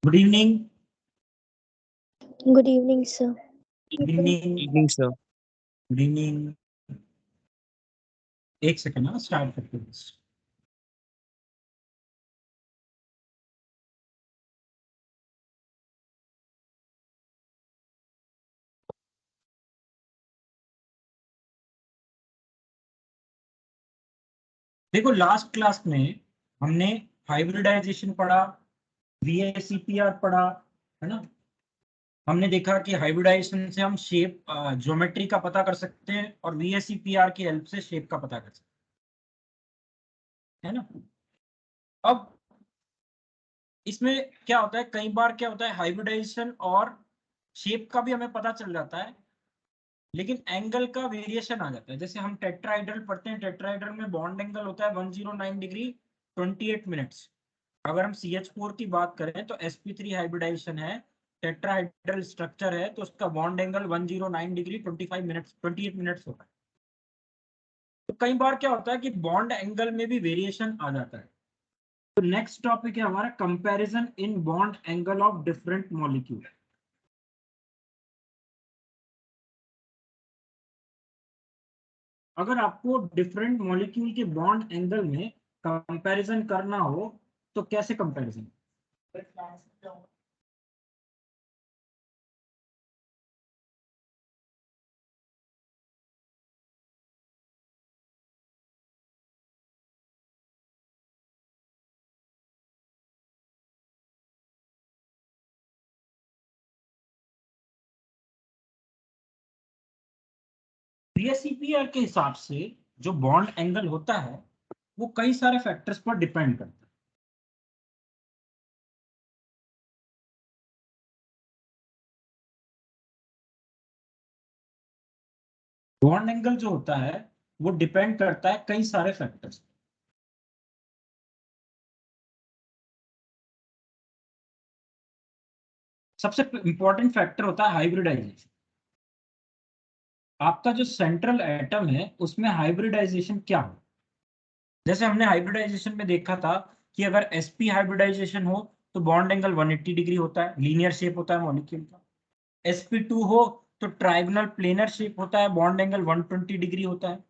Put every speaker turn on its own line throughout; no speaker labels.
Good evening.
Good evening, sir.
Good evening.
Evening sir.
Good evening. एक second ना, start करते हैं। देखो, लास्ट क्लास में हमने हाइब्रिडाइजेशन पढ़ा, वीएसीपीआर पढ़ा, है ना। हमने देखा कि हाइब्रिडाइजेशन से हम शेप ज्योमेट्री का पता कर सकते हैं और वीएसीपीआर की हेल्प से शेप का पता कर सकते हैं, है ना। अब इसमें क्या होता है, कई बार क्या होता है, हाइब्रिडाइजेशन और शेप का भी हमें पता चल जाता है, लेकिन एंगल का वेरिएशन आ जाता है। जैसे हम टेट्राइडल पढ़ते हैं, टेट्राइडल में बॉन्ड एंगल होता है 109 डिग्री 28 मिनट्स। अगर हम CH4 की बात करें तो sp3 हाइब्रिडाइजेशन है, टेट्राहाइड्रल स्ट्रक्चर है, तो उसका bond angle 109 degree 25 minutes 28 minutes होता है। तो कई बार क्या होता है कि बॉन्ड एंगल में भी वेरिएशन आ जाता है। तो नेक्स्ट टॉपिक है हमारा comparison in bond angle of different molecule. अगर आपको डिफरेंट मॉलिक्यूल के बॉन्ड एंगल में कंपैरिजन करना हो तो कैसे कंपैरिजन? वीएसीपीआर के हिसाब से जो बॉन्ड एंगल होता है वो कई सारे फैक्टर्स पर डिपेंड करता है। बॉन्ड एंगल जो होता है वो डिपेंड करता है कई सारे फैक्टर्स। सबसे इंपॉर्टेंट फैक्टर होता है हाइब्रिडाइजेशन। आपका जो सेंट्रल एटम है उसमें हाइब्रिडाइजेशन क्या हो। जैसे हमने हाइब्रिडाइजेशन में देखा था कि अगर sp हाइब्रिडाइजेशन हो तो बॉन्ड एंगल 180 डिग्री होता है, लीनियर शेप होता है मॉलिक्यूल का। sp2 हो तो ट्राइगोनल प्लेनर शेप होता है, बॉन्ड एंगल 120 डिग्री होता है।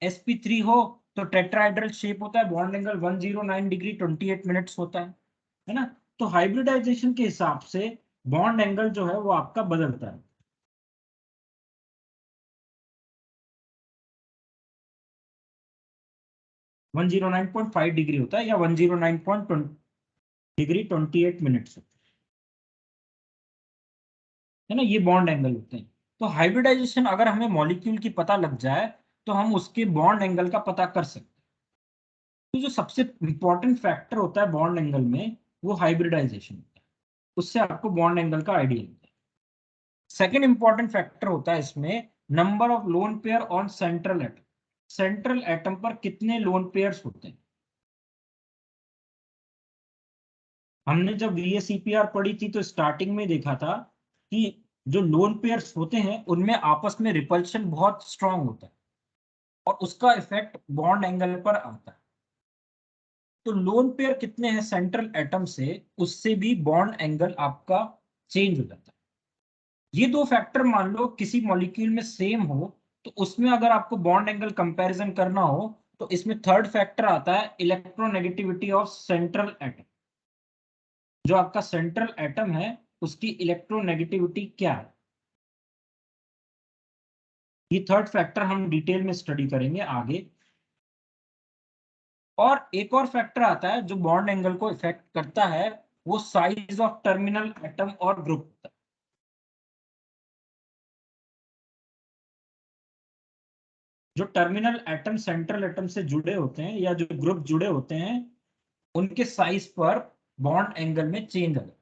sp3 हो तो टेट्राहेड्रल शेप होता है, बॉन्ड एंगल 109 डिग्री 28 मिनट्स होता है ना। तो हाइब्रिडाइजेशन के हिसाब से बॉन्ड एंगल जो है वो आपका बदलता है। वन 109.5 डिग्री होता है या 109.20 डिग्री 28 मिनट्स है ना। ये बॉन्ड एंगल होते हैं। तो हाइब्रिडाइजेशन अगर हमें मॉलिक्यूल की पता लग जाए तो हम उसके बॉन्ड एंगल का पता कर सकते हैं। तो जो सबसे इंपॉर्टेंट फैक्टर होता है बॉन्ड एंगल में वो हाइब्रिडाइजेशन होता है। उससे आपको बॉन्ड एंगल का आइडिया होता है। सेकेंड इंपॉर्टेंट फैक्टर होता है इसमें number of lone pair on central atom. Central atom पर कितने लोन पेयर्स होते हैं। हमने जब VACPR पढ़ी थी तो स्टार्टिंग में देखा था कि जो लोन पेयर्स होते हैं उनमें आपस में रिपल्शन बहुत स्ट्रांग होता है और उसका इफेक्ट बॉन्ड एंगल पर आता है। तो लोन पेयर कितने हैं सेंट्रल एटम से, उससे भी बॉन्ड एंगल आपका चेंज हो जाता है। ये दो फैक्टर मान लो किसी मॉलिक्यूल में सेम हो तो उसमें अगर आपको बॉन्ड एंगल कंपैरिजन करना हो तो इसमें थर्ड फैक्टर आता है इलेक्ट्रोनेगेटिविटी ऑफ सेंट्रल एटम। जो आपका सेंट्रल एटम है उसकी इलेक्ट्रोनेगेटिविटी क्या है, ये थर्ड फैक्टर हम डिटेल में स्टडी करेंगे आगे। और एक और फैक्टर आता है जो बॉन्ड एंगल को इफेक्ट करता है, वो साइज ऑफ टर्मिनल एटम और ग्रुप। जो टर्मिनल एटम सेंट्रल एटम से जुड़े होते हैं या जो ग्रुप जुड़े होते हैं उनके साइज पर बॉन्ड एंगल में चेंज आता है।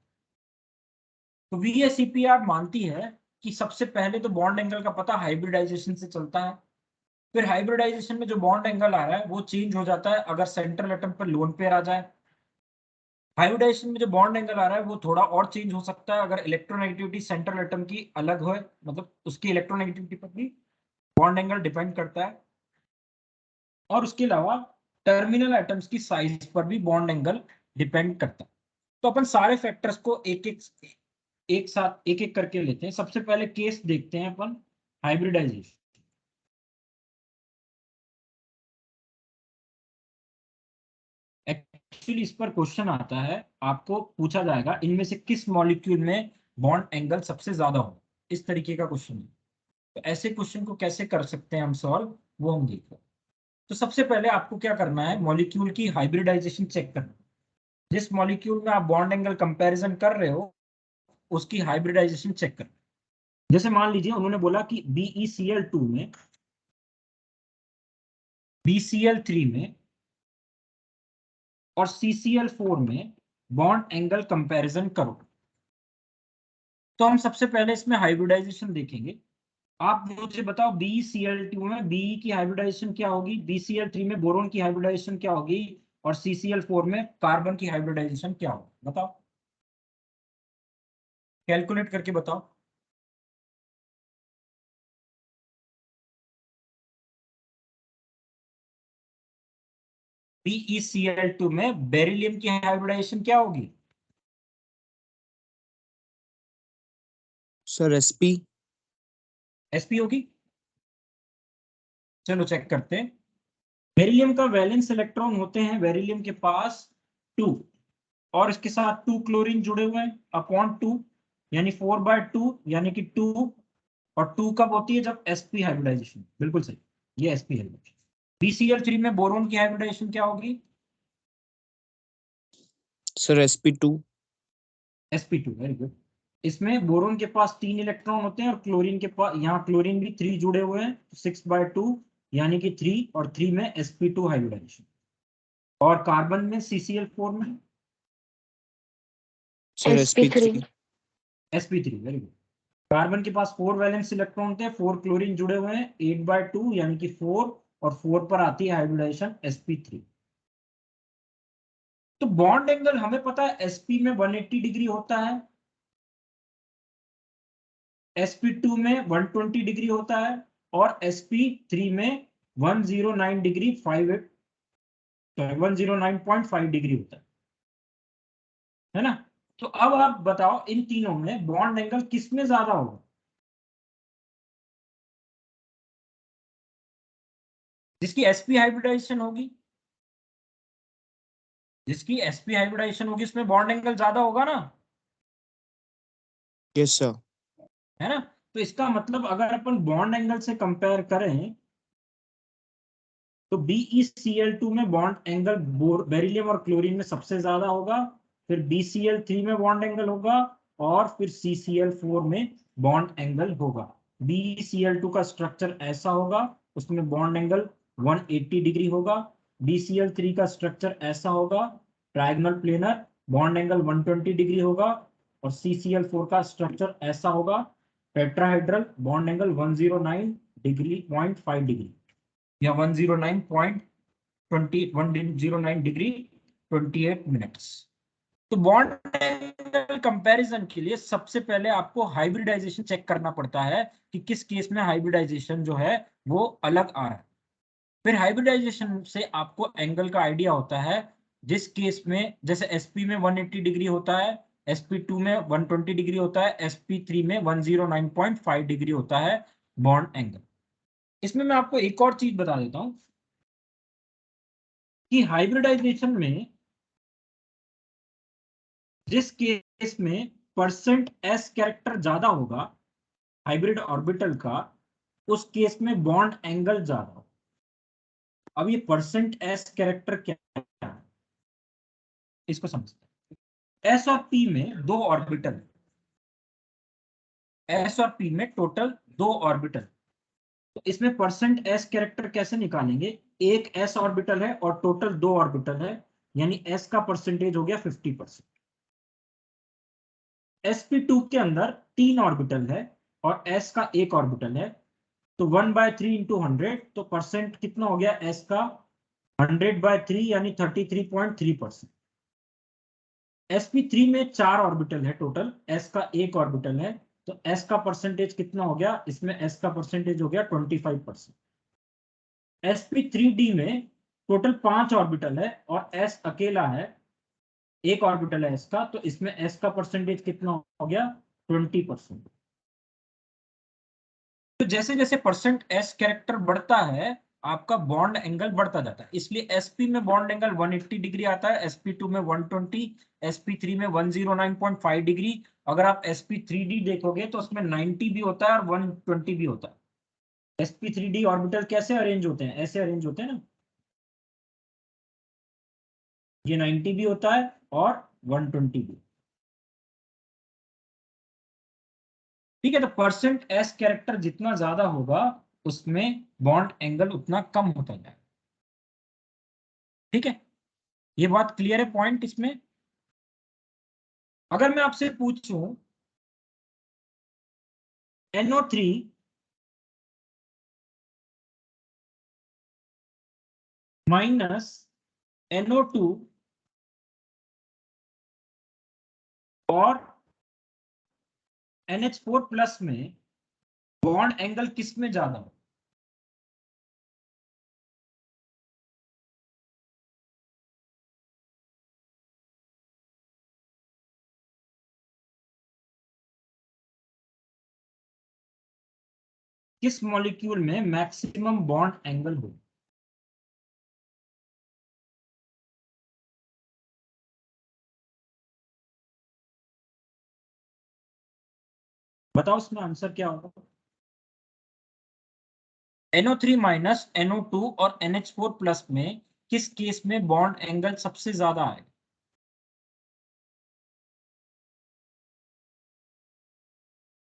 तो VACPR मानती है कि सबसे पहले तो बॉन्ड एंगल का पता हाइब्रिडाइजेशन से चलता है। फिर हाइब्रिडाइजेशन में जो बॉन्ड एंगल आ रहा है वो चेंज हो जाता है अगर सेंट्रल एटम पर लोन पेयर आ जाए। हाइब्रिडाइजेशन में जो बॉन्ड एंगल आ रहा है वो थोड़ा और चेंज हो सकता है अगर इलेक्ट्रोनेगेटिविटी सेंट्रल एटम की अलग हो, मतलब उसकी इलेक्ट्रोनेगेटिविटी पर भी बॉन्ड एंगल डिपेंड करता है। और उसके अलावा टर्मिनल एटम्स की साइज पर भी बॉन्ड एंगल डिपेंड करता है। तो अपन सारे फैक्टर्स को एक साथ एक एक करके लेते हैं। सबसे पहले केस देखते हैं अपन हाइब्रिडाइजेशन। एक्चुअली इस पर क्वेश्चन आता है, आपको पूछा जाएगा इनमें से किस मॉलिक्यूल में बॉन्ड एंगल सबसे ज्यादा हो, इस तरीके का क्वेश्चन है। तो ऐसे क्वेश्चन को कैसे कर सकते हैं हम सॉल्व, वो हम देख रहे हैं। तो सबसे पहले आपको क्या करना है, मॉलिक्यूल की हाइब्रिडाइजेशन चेक करना है। जिस मॉलिक्यूल में आप बॉन्ड एंगल कंपैरिजन कर रहे हो उसकी हाइब्रिडाइजेशन चेक करना है। जैसे मान लीजिए उन्होंने बोला कि BeCl2 में BCl3 में और CCl4 में बॉन्ड एंगल कंपैरिजन करो। तो हम सबसे पहले इसमें हाइब्रिडाइजेशन देखेंगे। आप मुझे बताओ BeCl2 में बी की हाइब्रिडाइजेशन क्या होगी, BCl3 में बोरोन की हाइब्रिडाइजेशन क्या होगी, और CCl4 में कार्बन की हाइब्रिडाइजेशन क्या होगी, बताओ, कैलकुलेट करके बताओ। BeCl2 में बेरिलियम की हाइब्रिडाइजेशन क्या होगी?
Sir sp।
sp होगी। चलो चेक करते हैं। बेरिलियम का वैलेंस इलेक्ट्रॉन होते हैं बेरिलियम के पास 2, और इसके साथ 2 क्लोरीन जुड़े हुए हैं अपॉन 2, यानी 4/2, यानी कि 2। और 2 कब होती है, जब sp हाइब्रिडाइजेशन, बिल्कुल सही, ये sp हाइब्रिडाइजेशन। BCl3 में बोरोन की हाइब्रिडाइजेशन क्या होगी?
Sir sp2।
sp2, very good. इसमें बोरोन के पास 3 इलेक्ट्रॉन होते हैं और क्लोरीन के पास, यहाँ क्लोरीन भी 3 जुड़े हुए हैं, 6/2 यानी कि 3, और 3 में sp2 हाइब्रिडाइजेशन। और कार्बन में CCl4 में
sir sp3।
sp3, very good. Carbon के पास 4 वैलेंस इलेक्ट्रॉन होते हैं, 4 क्लोरीन जुड़े हुए हैं, 8/2 यानी कि 4, और 4 पर आती है हाइब्रिडाइजेशन sp3। तो बॉन्ड एंगल हमें पता है sp में 180 डिग्री होता है, sp2 में 120 डिग्री होता है, और sp3 में 109 डिग्री 109.5 डिग्री होता है ना। तो अब आप बताओ इन तीनों में बॉन्ड एंगल किस में ज्यादा होगा? जिसकी sp हाइब्रिडाइजेशन होगी, जिसकी sp हाइब्रिडाइजेशन होगी उसमें बॉन्ड एंगल ज्यादा होगा ना,
यस सर।
है ना। तो इसका मतलब अगर अपन बॉन्ड एंगल से कंपेयर करें तो BeCl2 में बॉन्ड एंगल बेरिलियम और क्लोरीन में सबसे ज्यादा होगा, फिर BCl3 में बॉन्ड एंगल होगा, और फिर CCl4 में बॉन्ड एंगल होगा। BeCl2 का स्ट्रक्चर ऐसा होगा, उसमें बॉन्ड एंगल 180 डिग्री होगा। BCl3 का स्ट्रक्चर ऐसा होगा, trigonal planar, bond angle 120 degree होगा। और CCl4 का स्ट्रक्चर ऐसा होगा, tetrahedral, bond angle 109 degree 0.5 degree, या 109 डिग्री 28 मिनट्स। तो बॉन्ड एंगल कंपैरिजन के लिए सबसे पहले आपको हाइब्रिडाइजेशन चेक करना पड़ता है कि किस केस में हाइब्रिडाइजेशन जो है वो अलग आ रहा है। फिर हाइब्रिडाइजेशन से आपको एंगल का आइडिया होता है। जिस केस में जैसे sp में 180 डिग्री होता है, sp2 में 120 डिग्री होता है, sp3 में 109.5 डिग्री होता है बॉन्ड एंगल। इसमें मैं आपको एक और चीज बता देता हूं कि हाइब्रिडाइजेशन में जिस केस में %s कैरेक्टर ज्यादा होगा हाइब्रिड ऑर्बिटल का, उस केस में बॉन्ड एंगल ज्यादा होगा। अब ये %s कैरेक्टर क्या है, इसको समझते हैं। s और p में दो ऑर्बिटल, s और p में टोटल 2 ऑर्बिटल। तो इसमें %s कैरेक्टर कैसे निकालेंगे, एक s ऑर्बिटल है और टोटल 2 ऑर्बिटल है, यानी s का परसेंटेज हो गया 50%। sp2 के अंदर 3 ऑर्बिटल है और s का एक ऑर्बिटल है, तो 1/3 इंटू 100, तो परसेंट कितना हो गया s का, 100/3 यानी 33.3%। sp3 में 4 ऑर्बिटल है टोटल, s का एक ऑर्बिटल है, तो s का परसेंटेज कितना हो गया, इसमें s का परसेंटेज हो गया 25%। sp3d में टोटल 5 ऑर्बिटल है और s अकेला है, एक ऑर्बिटल है s का, तो इसमें s का परसेंटेज कितना हो गया 20%। तो जैसे जैसे परसेंट s कैरेक्टर बढ़ता है आपका बॉन्ड एंगल बढ़ता जाता है, इसलिए sp में बॉन्ड एंगल 180 डिग्री आता है, sp2 में 120, sp3 में 109.5 डिग्री। अगर आप sp3d देखोगे तो उसमें 90 भी होता है और 120 भी होता है। sp3d ऑर्बिटल कैसे अरेंज होते हैं, ऐसे अरेंज होते हैं ना, ये 90 भी होता है और 120 भी। ठीक है, तो परसेंट एस कैरेक्टर जितना ज्यादा होगा उसमें बॉन्ड एंगल उतना कम होता जाएगा। ठीक है, ये बात क्लियर है पॉइंट इसमें। अगर मैं आपसे पूछूं NO3 माइनस NO2 और NH4 प्लस में बॉन्ड एंगल किस में ज्यादा हो? किस मॉलिक्यूल में मैक्सिमम बॉन्ड एंगल हो? बताओ इसमें आंसर क्या होगा। NO3 माइनस NO2 और NH4 प्लस में किस केस में बॉन्ड एंगल सबसे ज्यादा आएगा?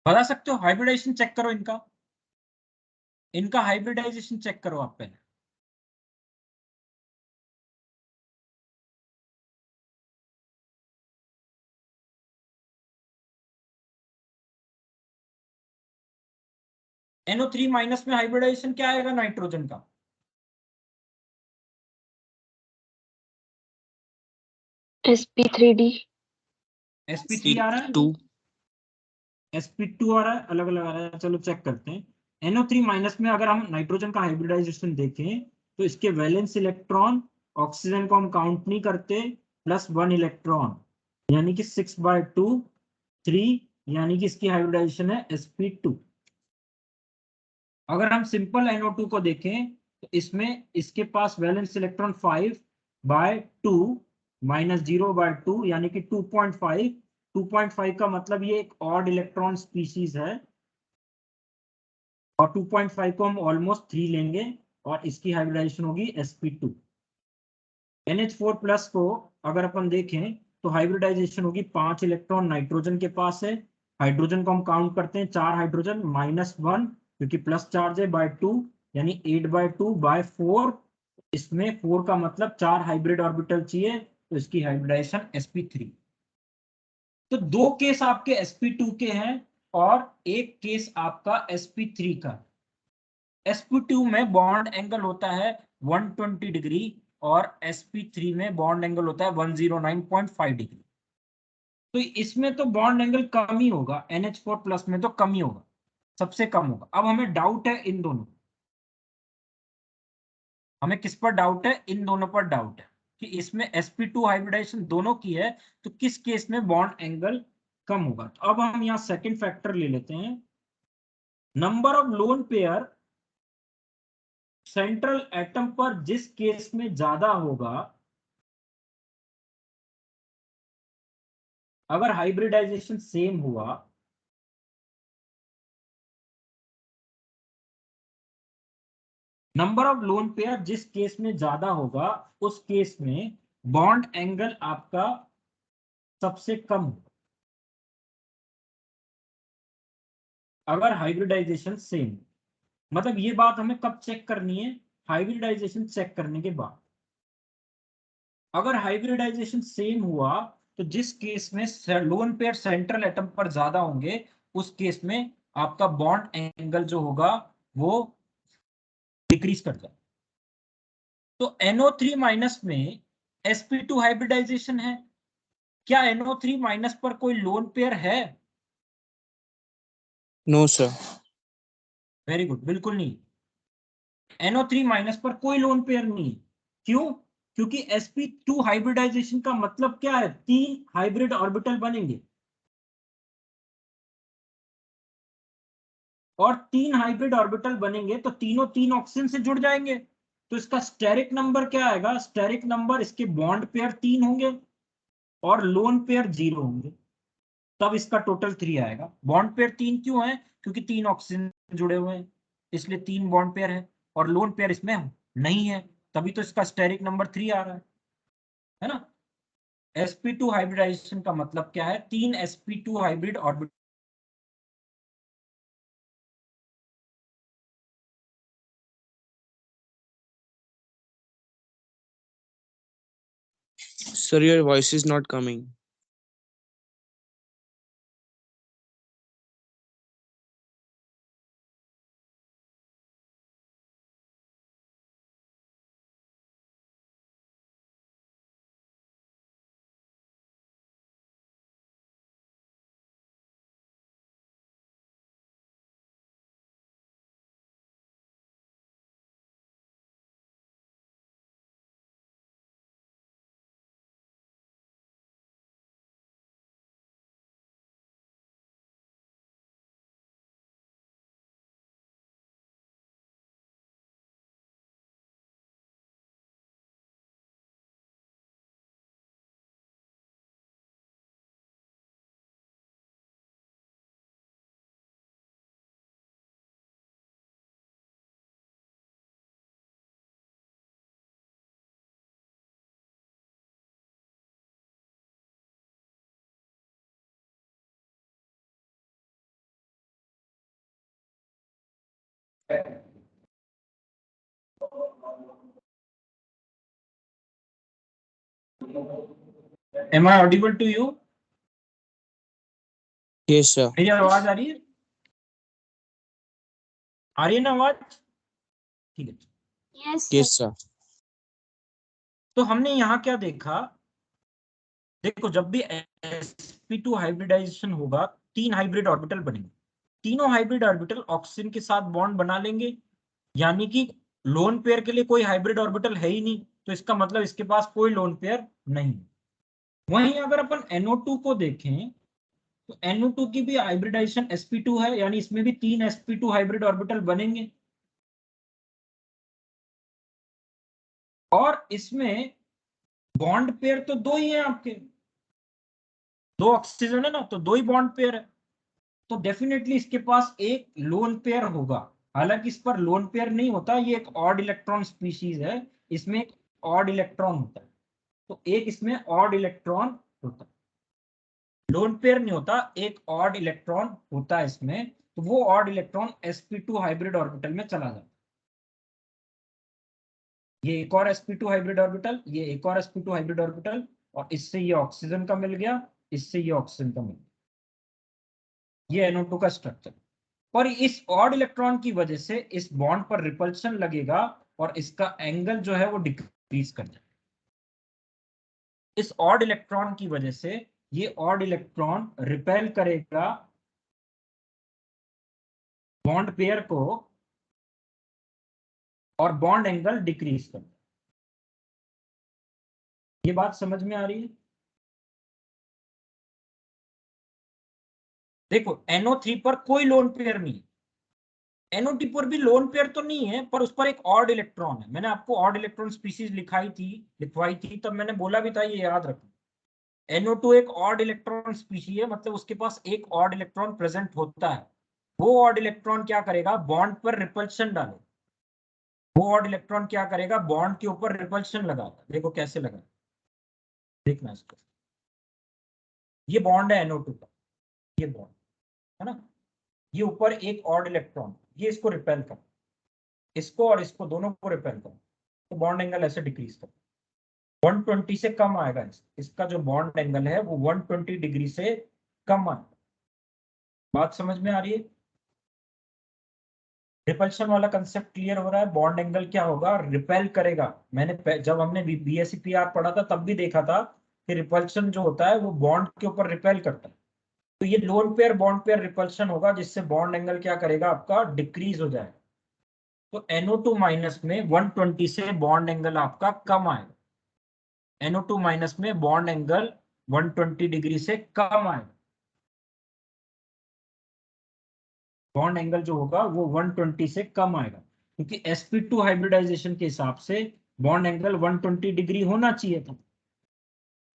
बता सकते हो? हाइब्रिडाइजेशन चेक करो इनका, इनका हाइब्रिडाइजेशन चेक करो आप पहले। NO3 माइनस में हाइब्रिडाइजेशन क्या आएगा नाइट्रोजन का?
sp3d
sp3 आ रहा है,
sp2
sp2 आ रहा है, अलग अलग आ रहा है, चलो चेक करते हैं। NO3 माइनस में अगर हम नाइट्रोजन का हाइब्रिडाइजेशन देखें तो इसके वैलेंस इलेक्ट्रॉन, ऑक्सीजन को हम काउंट नहीं करते, +1 इलेक्ट्रॉन, यानी कि 6/2 3, यानी कि इसकी हाइब्रिडाइजेशन है sp2। अगर हम सिंपल NO2 को देखें तो इसमें इसके पास वैलेंस इलेक्ट्रॉन 5/2 -0/2, यानी कि 2.5। 2.5 का मतलब ये एक ऑड इलेक्ट्रॉन स्पीशीज है, और 2.5 को हम ऑलमोस्ट 3 लेंगे और इसकी हाइब्रिडाइजेशन होगी sp2। NH4 प्लस को अगर अपन देखें तो हाइब्रिडाइजेशन होगी 5 इलेक्ट्रॉन नाइट्रोजन के पास है, हाइड्रोजन को हम काउंट करते हैं 4 हाइड्रोजन -1, क्योंकि प्लस चार्ज है /2, यानी 8/2/4। इसमें 4 का मतलब 4 हाइब्रिड ऑर्बिटल चाहिए, तो इसकी हाइब्रिडाइजेशन sp3। तो दो केस आपके sp2 के हैं और एक केस आपका sp3 का। sp2 में बॉन्ड एंगल होता है 120 डिग्री और sp3 में बॉन्ड एंगल होता है 109.5 डिग्री। तो इसमें तो बॉन्ड एंगल कम ही होगा, NH4 प्लस में तो कम ही होगा, सबसे कम होगा। अब हमें डाउट है इन दोनों, हमें किस पर डाउट है? इन दोनों पर डाउट है कि इसमें sp2 हाइब्रिडाइजेशन दोनों की है तो किस केस में बॉन्ड एंगल कम होगा। तो अब हम यहाँ सेकंड फैक्टर ले लेते हैं, number of lone pair central atom पर जिस केस में ज्यादा होगा, अगर हाइब्रिडाइजेशन सेम हुआ, नंबर ऑफ लोन पेयर जिस केस में ज्यादा होगा उस केस में बॉन्ड एंगल आपका सबसे कम होगा, अगर हाइब्रिडाइजेशन सेम। मतलब ये बात हमें कब चेक करनी है? हाइब्रिडाइजेशन चेक करने के बाद। अगर हाइब्रिडाइजेशन सेम हुआ तो जिस केस में लोन पेयर सेंट्रल एटम पर ज्यादा होंगे उस केस में आपका बॉन्ड एंगल जो होगा वो डिक्रीज कर जाए। तो NO3 माइनस में sp2 हाइब्रिडाइजेशन है, क्या NO3 माइनस पर कोई लोन पेयर है?
no sir
वेरी गुड, बिल्कुल नहीं। NO3 माइनस पर कोई लोन पेयर नहीं है। क्यों? क्योंकि sp2 हाइब्रिडाइजेशन का मतलब क्या है, 3 हाइब्रिड ऑर्बिटल बनेंगे और 3 हाइब्रिड ऑर्बिटल बनेंगे तो तीनों 3 ऑक्सीजन से जुड़ जाएंगे। तो इसका स्टेरिक नंबर क्या आएगा, स्टेरिक नंबर इसके बॉन्ड पेयर 3 होंगे और लोन पेयर 0 होंगे, तब इसका टोटल 3 आएगा। बॉन्ड पेयर 3 क्यों है, क्योंकि 3 ऑक्सीजन जुड़े हुए हैं इसलिए 3 बॉन्ड पेयर है, और लोन पेयर इसमें नहीं है, तभी तो इसका स्टेरिक नंबर 3 आ रहा है ना। sp2 हाइब्रिडाइजेशन का मतलब क्या है, 3 sp2 hybrid orbital.
Sir, your voice is not coming.
Am I audible to you?
Yes, sir.
मेरी आवाज आ रही है, आ रही है ना आवाज? ठीक है।
Yes, sir.
तो हमने यहाँ क्या देखा, देखो जब भी sp2 हाइब्रिडाइजेशन होगा 3 हाइब्रिड ऑर्बिटल बनेंगे, तीनों हाइब्रिड ऑर्बिटल ऑक्सीजन के साथ बॉन्ड बना लेंगे, यानी कि लोन पेयर के लिए कोई हाइब्रिड ऑर्बिटल है ही नहीं, तो इसका मतलब इसके पास कोई लोन पेयर नहीं। वहीं अगर अपन NO2 को देखें तो NO2 की भी हाइब्रिडाइजेशन sp2 है, यानी इसमें भी 3 sp2 हाइब्रिड ऑर्बिटल बनेंगे और इसमें बॉन्ड पेयर तो 2 ही हैं आपके, 2 ऑक्सीजन है ना, तो 2 ही बॉन्ड पेयर है, तो डेफिनेटली इसके पास एक लोन पेयर होगा। हालांकि इस पर लोन पेयर नहीं होता, ये एक ऑड इलेक्ट्रॉन स्पीशीज है, इसमें एक ऑड इलेक्ट्रॉन होता है, तो एक इसमें ऑड इलेक्ट्रॉन होता है, लोन पेयर नहीं होता, एक ऑड इलेक्ट्रॉन होता है इसमें, तो वो odd electron sp2 hybrid orbital में चला जाता है। ये एक और sp2 हाइब्रिड ऑर्बिटल, ये एक और sp2 हाइब्रिड ऑर्बिटल, और इससे ये ऑक्सीजन का मिल गया, इससे ये ऑक्सीजन का मिल गया, ये NO2 का स्ट्रक्चर। और इस ऑड इलेक्ट्रॉन की वजह से इस बॉन्ड पर रिपल्शन लगेगा और इसका एंगल जो है वो डिक्रीज कर जाएगा। इस ऑड इलेक्ट्रॉन की वजह से ये ऑड इलेक्ट्रॉन रिपेल करेगा बॉन्ड पेयर को और बॉन्ड एंगल डिक्रीज कर, ये बात समझ में आ रही है? देखो NO3 पर कोई लोन पेयर नहीं है, NO2 पर भी लोन पेयर तो नहीं है, पर उस पर एक ऑड इलेक्ट्रॉन है। मैंने आपको ऑड इलेक्ट्रॉन स्पीशीज लिखवाई थी तब मैंने बोला भी था, ये याद रखो। NO2 एक ऑड इलेक्ट्रॉन स्पीशी है, मतलब उसके पास एक ऑड इलेक्ट्रॉन प्रेजेंट होता है। वो ऑड इलेक्ट्रॉन क्या करेगा, बॉन्ड पर रिपल्शन डाले, वो ऑड इलेक्ट्रॉन क्या करेगा, बॉन्ड के ऊपर रिपल्शन लगाएगा। देखो कैसे लगा, देखना इसको, ये बॉन्ड है NO2 का, ये बॉन्ड है ना, ये ऊपर एक ऑड इलेक्ट्रॉन, ये इसको रिपेल कर, इसको और इसको दोनों को रिपेल कर, तो बॉन्ड एंगल ऐसे डिक्रीज कर 120 से कम आएगा, इसका जो बॉन्ड एंगल है वो 120 डिग्री से कम आएगा। बात समझ में आ रही है? रिपल्शन वाला कंसेप्ट क्लियर हो रहा है? बॉन्ड एंगल क्या होगा, रिपेल करेगा। मैंने जब हमने BSEPR पढ़ा था तब भी देखा था कि रिपल्शन जो होता है वो बॉन्ड के ऊपर रिपेल करता है, तो ये lone pair bond pair repulsion होगा, जिससे बॉन्ड एंगल क्या करेगा, आपका डिक्रीज हो जाएगा। तो NO2 माइनस में 120 से बॉन्ड एंगल आपका कम आएगा। NO2 माइनस में बॉन्ड एंगल 120 डिग्री से कम आएगा। बॉन्ड एंगल जो होगा वो 120 से कम आएगा, क्योंकि sp2 हाइब्रिडाइजेशन के हिसाब से बॉन्ड एंगल 120 डिग्री होना चाहिए था,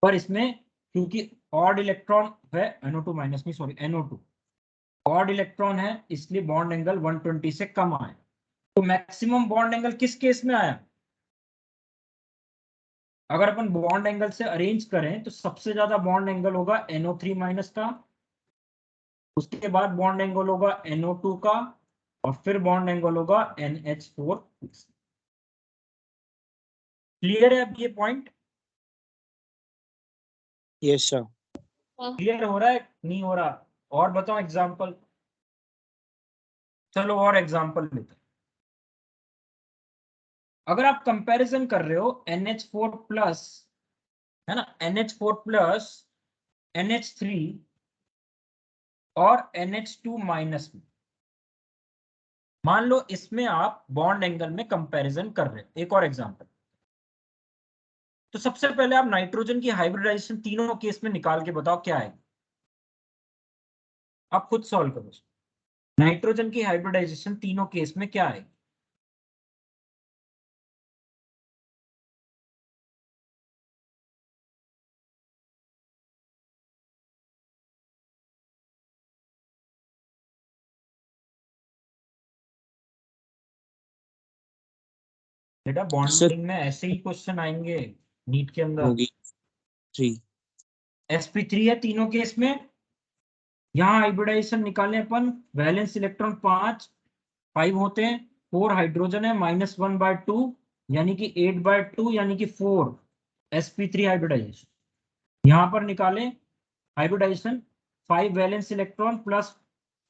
पर इसमें क्योंकि ऑड इलेक्ट्रॉन है, NO2 माइनस नहीं सॉरी NO2 ऑड इलेक्ट्रॉन है, इसलिए बॉन्ड एंगल 120 से कम आया। तो मैक्सिमम बॉन्ड एंगल किस केस में आया? अगर अपन बॉन्ड एंगल से अरेंज करें तो सबसे ज्यादा बॉन्ड एंगल होगा NO3 माइनस का, उसके बाद बॉन्ड एंगल होगा NO2 का, और फिर बॉन्ड एंगल होगा NH4। क्लियर है अब ये पॉइंट?
Yes, sir.
क्लियर हो रहा है नहीं हो रहा? और बताओ एग्जांपल। चलो और एग्जांपल लेते हैं। अगर आप कंपैरिजन कर रहे हो NH4 प्लस, है ना, NH4 प्लस NH3 और NH2 माइनस में, मान लो इसमें आप बॉन्ड एंगल में कंपैरिजन कर रहे हो। एक और एग्जांपल, तो सबसे पहले आप नाइट्रोजन की हाइब्रिडाइजेशन तीनों केस में निकाल के बताओ क्या है। आप खुद सॉल्व करो। नाइट्रोजन की हाइब्रिडाइजेशन तीनों केस में क्या है? बेटा
Sir,
बॉन्डिंग में ऐसे ही क्वेश्चन आएंगे नीट के अंदर।
होगी 3.
sp3 है तीनों केस में। यहाँ हाइब्रिडाइजेशन निकालने अपन, वैलेंस इलेक्ट्रॉन 5 होते हैं, 4 हाइड्रोजन है, -1/2 यानी कि 8/2 यानी कि 4 sp3 हाइब्रिडाइजेशन। यहाँ पर निकाले hybridisation 5 valence electron plus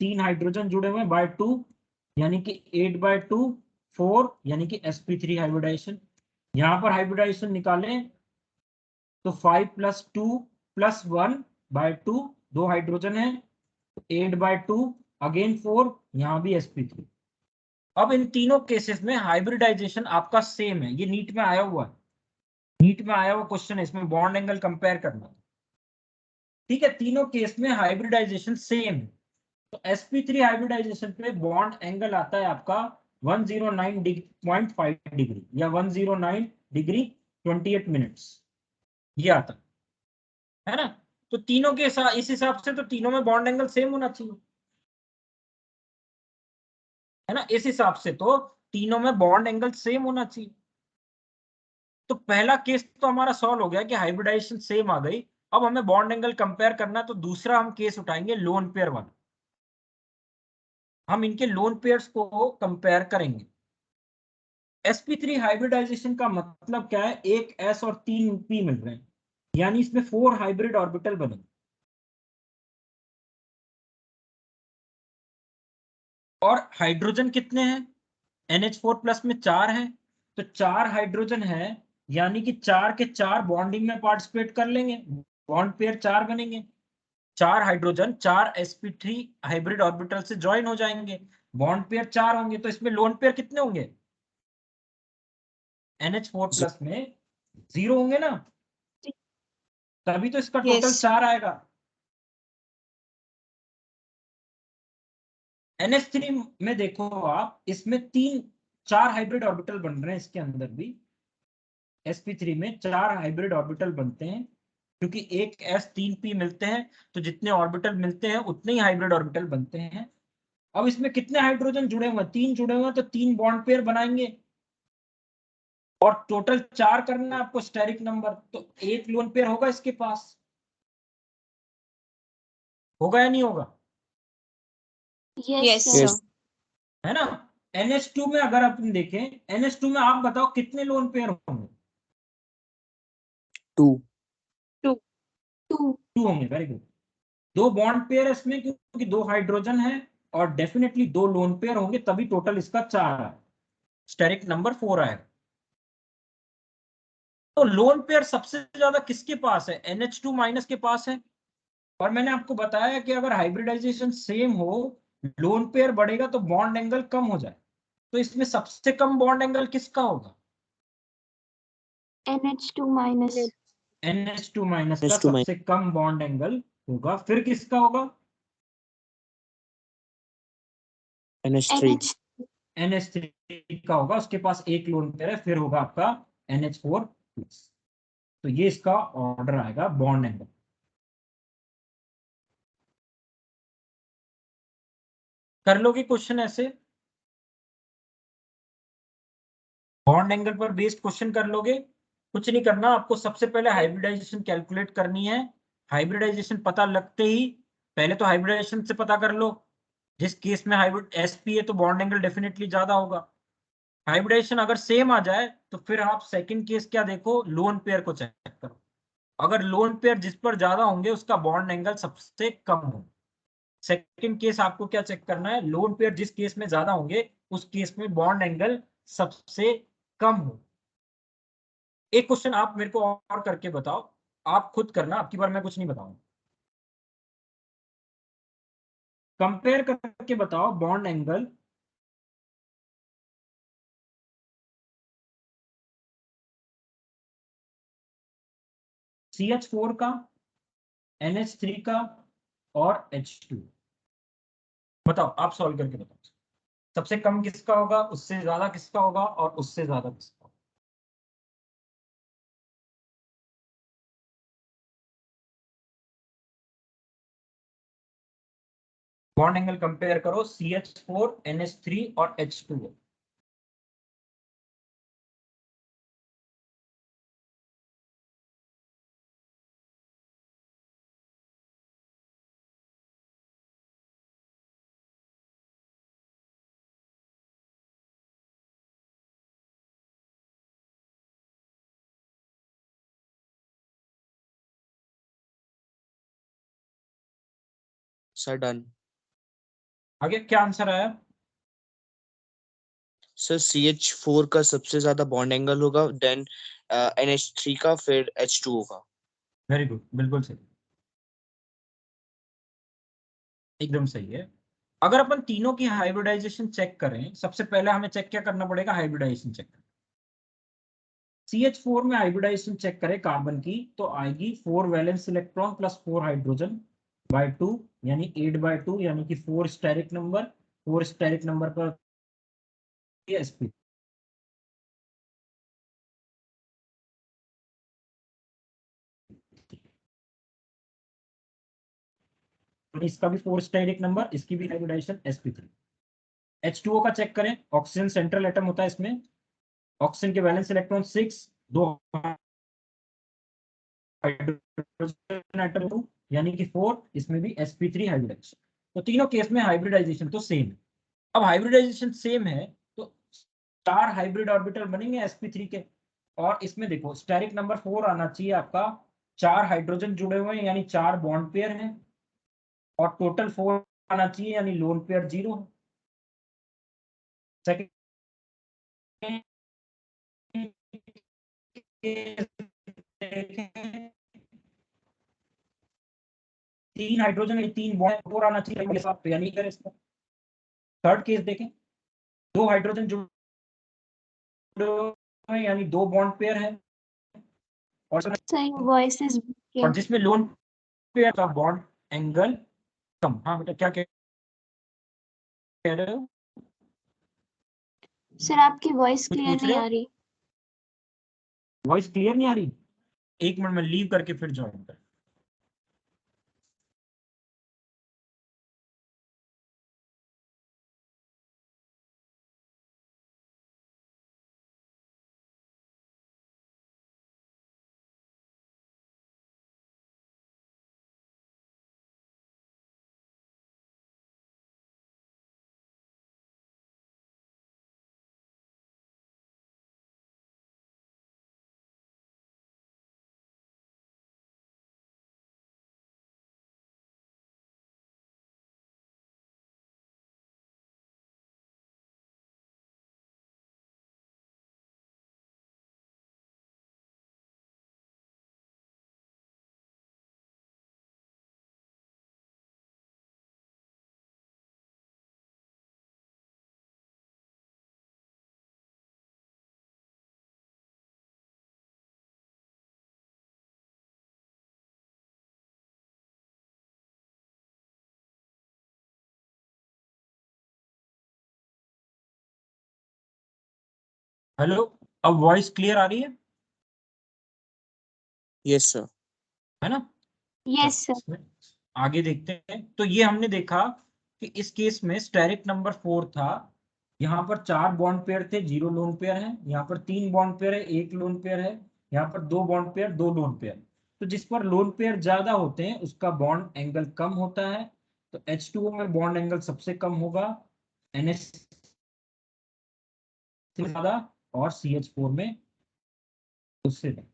3 hydrogen जुड़े हुए बाय 2 यानी कि 8/2 4 यानी कि sp3 हाइब्रिडाइजेशन। यहाँ पर हाइब्रिडाइजेशन निकालें तो 5 + 2 + 1/2, 2 हाइड्रोजन है, 8/2 अगेन 4, यहाँ भी sp3। अब इन तीनों केसेस में हाइब्रिडाइजेशन आपका सेम है, ये नीट में आया हुआ है, नीट में आया हुआ क्वेश्चन है, इसमें बॉन्ड एंगल कंपेयर करना। ठीक है, तीनों केस में हाइब्रिडाइजेशन सेम है। तो sp3 हाइब्रिडाइजेशन पे बॉन्ड एंगल आता है आपका 109.5 डिग्री या 109 डिग्री 28 मिनट्स, ये आता है ना। तो तीनों के साथ इस हिसाब से तो तीनों में बॉन्ड एंगल सेम होना चाहिए, है ना। इस हिसाब से तो तीनों में बॉन्ड एंगल सेम होना चाहिए। तो पहला केस तो हमारा सॉल्व हो गया कि हाइब्रिडाइजेशन सेम आ गई। अब हमें बॉन्ड एंगल कंपेयर करना, तो दूसरा हम केस उठाएंगे लोन पेयर वाला। हम इनके लोन पेयर्स को कंपेयर करेंगे। sp3 हाइब्रिडाइजेशन का मतलब क्या है? एक s और 3 p मिल रहे हैं, यानी इसमें 4 हाइब्रिड ऑर्बिटल बने। और हाइड्रोजन कितने हैं? NH4 प्लस में 4 है, तो 4 हाइड्रोजन है, यानी कि 4 के 4 बॉन्डिंग में पार्टिसिपेट कर लेंगे, बॉन्ड पेयर 4 बनेंगे। 4 हाइड्रोजन 4 sp3 हाइब्रिड ऑर्बिटल से ज्वाइन हो जाएंगे, बॉन्ड पेयर 4 होंगे। तो इसमें लोन पेयर कितने होंगे? NH4 प्लस में 0 होंगे ना, तभी तो इसका टोटल 4 आएगा। NH3 में देखो आप, इसमें 4 हाइब्रिड ऑर्बिटल बन रहे हैं, इसके अंदर भी sp3 में 4 हाइब्रिड ऑर्बिटल बनते हैं, क्योंकि एक s 3 p मिलते हैं, तो जितने ऑर्बिटल मिलते हैं उतने ही हाइब्रिड ऑर्बिटल बनते हैं। अब इसमें कितने हाइड्रोजन जुड़े हुए हैं? 3 जुड़े हुए हैं, तो 3 बॉन्ड पेयर बनाएंगे, और टोटल 4 करना है आपको स्टेरिक नंबर, तो एक लोन पेयर होगा इसके पास, होगा या नहीं होगा?
Yes,
Yes.
sir.
है ना। NH2 में अगर अपन देखें, NH2 में आप बताओ कितने लोन पेयर होंगे?
2.
2.
2 होंगे, वेरी गुड। 2 बॉन्ड पेयर है इसमें, क्योंकि 2 हाइड्रोजन है, और डेफिनेटली 2 लोन पेयर होंगे, तभी टोटल इसका 4 है, स्टेरिक नंबर 4 आएगा। तो लोन पेयर सबसे ज्यादा किसके पास है? NH2 माइनस के पास है। और मैंने आपको बताया कि अगर हाइब्रिडाइजेशन सेम हो, लोन पेयर बढ़ेगा तो बॉन्ड एंगल कम हो जाए। तो इसमें सबसे कम बॉन्ड एंगल किसका होगा?
NH2 minus.
NH2 माइनस का
NH2
सबसे कम बॉन्ड एंगल होगा। फिर किसका होगा?
NH3
NH
NH3 का होगा, उसके पास एक लोन पेयर है, फिर होगा आपका NH4 प्लस। तो ये इसका ऑर्डर आएगा बॉन्ड एंगल। कर लोगे क्वेश्चन ऐसे? बॉन्ड एंगल पर बेस्ड क्वेश्चन कर लोगे? कुछ नहीं करना आपको, सबसे पहले हाइब्रिडाइजेशन कैलकुलेट करनी है। हाइब्रिडाइजेशन पता लगते ही पहले तो हाइब्रिडाइजेशन से पता कर लो। जिस केस में हाइब्रिड sp है तो बॉन्ड एंगल डेफिनेटली ज्यादा होगा। हाइब्रिडाइजेशन अगर सेम आ जाए तो फिर आप सेकंड केस क्या देखो, लोन पेयर को चेक करो। अगर लोन पेयर जिस पर ज्यादा होंगे उसका बॉन्ड एंगल सबसे कम हो। सेकंड केस आपको क्या चेक करना है, लोन पेयर जिस केस में ज्यादा होंगे उस केस में बॉन्ड एंगल सबसे कम हो। एक क्वेश्चन आप मेरे को और करके बताओ, आप खुद करना, आपकी बार मैं कुछ नहीं बताऊंगा। कंपेयर करके बताओ बॉन्ड एंगल CH4 का, NH3 का और H2। बताओ, आप सॉल्व करके बताओ, सबसे कम किसका होगा, उससे ज्यादा किसका होगा और उससे ज्यादा किसका होगा? बॉन्ड एंगल कंपेयर करो CH4, NH3 और H2।
Sir done.
आगे क्या आंसर आया?
सर CH4 का सबसे ज्यादा बॉन्ड एंगल होगा, देन NH3 का, फिर H2 होगा।
वेरी गुड, बिल्कुल सही, एकदम सही है। अगर अपन तीनों की हाइब्रिडाइजेशन चेक करें, सबसे पहले हमें चेक क्या करना पड़ेगा, हाइब्रिडाइजेशन चेक। CH4 में हाइब्रिडाइजेशन चेक करें कार्बन की तो आएगी 4 valence electron plus 4 hydrogen bye 2, यानी 8/2, यानी कि 4 स्टेरिक नंबर। 4 स्टेरिक नंबर पर sp। इसका भी 4 स्टेरिक नंबर, इसकी भी हाइब्रिडाइजेशन sp3। H2O का चेक करें, ऑक्सीजन सेंट्रल एटम होता है इसमें। ऑक्सीजन के वैलेंस इलेक्ट्रॉन 6, 2 हाइड्रोजन एटम 2, यानी कि 4, इसमें भी sp3 हाइब्रिडाइजेशन। तो तीनों केस में हाइब्रिडाइजेशन तो सेम है। अब हाइब्रिडाइजेशन सेम है तो 4 हाइब्रिड ऑर्बिटल बनेंगे sp3 के। और इसमें देखो स्टेरिक नंबर 4 आना चाहिए आपका, 4 हाइड्रोजन जुड़े हुए हैं यानी 4 बॉन्ड पेयर हैं, और टोटल 4 आना चाहिए यानी लोन पेयर 0 है। सेकंड तीन हाइड्रोजन यानी 3 बॉन्ड 4 आना चाहिए, यानी अगर इसका थर्ड केस देखें, 2 हाइड्रोजन जुड़े हुए हैं यानी 2 बॉन्ड पेयर है,
सही वॉइस इज
और जिसमें लोन पेयर का बॉन्ड एंगल कम। हाँ बेटा, क्या कह रहे हो?
सर आपकी वॉइस
कुछ
क्लियर
पूछ
नहीं
रहे हो?
आ रही।
वॉइस क्लियर नहीं आ रही? एक मिनट में लीव करके फिर ज्वाइन कर। हेलो, अब वॉइस क्लियर आ रही है?
Yes sir.
है ना?
यस
चलो
सर।
इसमें आगे देखते हैं। तो ये हमने देखा कि इस केस में स्टेरिक नंबर 4 था। यहाँ पर 4 बॉन्ड पेयर थे, 0 लोन पेयर है। यहाँ पर 3 बॉन्ड पेयर है, 1 लोन पेयर है। यहाँ पर 2 बॉन्ड पेयर, 2 लोन पेयर। तो जिस पर लोन पेयर ज्यादा होते हैं उसका बॉन्ड एंगल कम होता है। तो H2O में बॉन्ड एंगल सबसे कम होगा, NH से ज्यादा, और CH4 में उससे ज्यादा।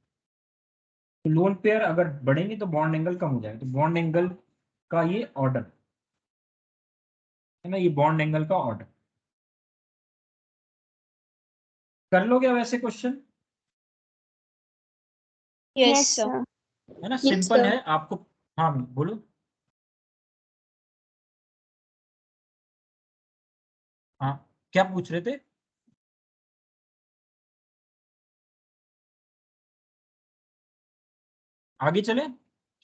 तो लोन पेयर अगर बढ़ेंगे तो बॉन्ड एंगल कम हो जाएगा। तो बॉन्ड एंगल का ये ऑर्डर है ना, ये बॉन्ड एंगल का ऑर्डर। कर लो क्या वैसे question?
Yes
yes sir.
Sir.
है ना,
Yes,
सिंपल
sir.
है आपको। हाँ बोलो। हाँ, क्या पूछ रहे थे? आगे चले,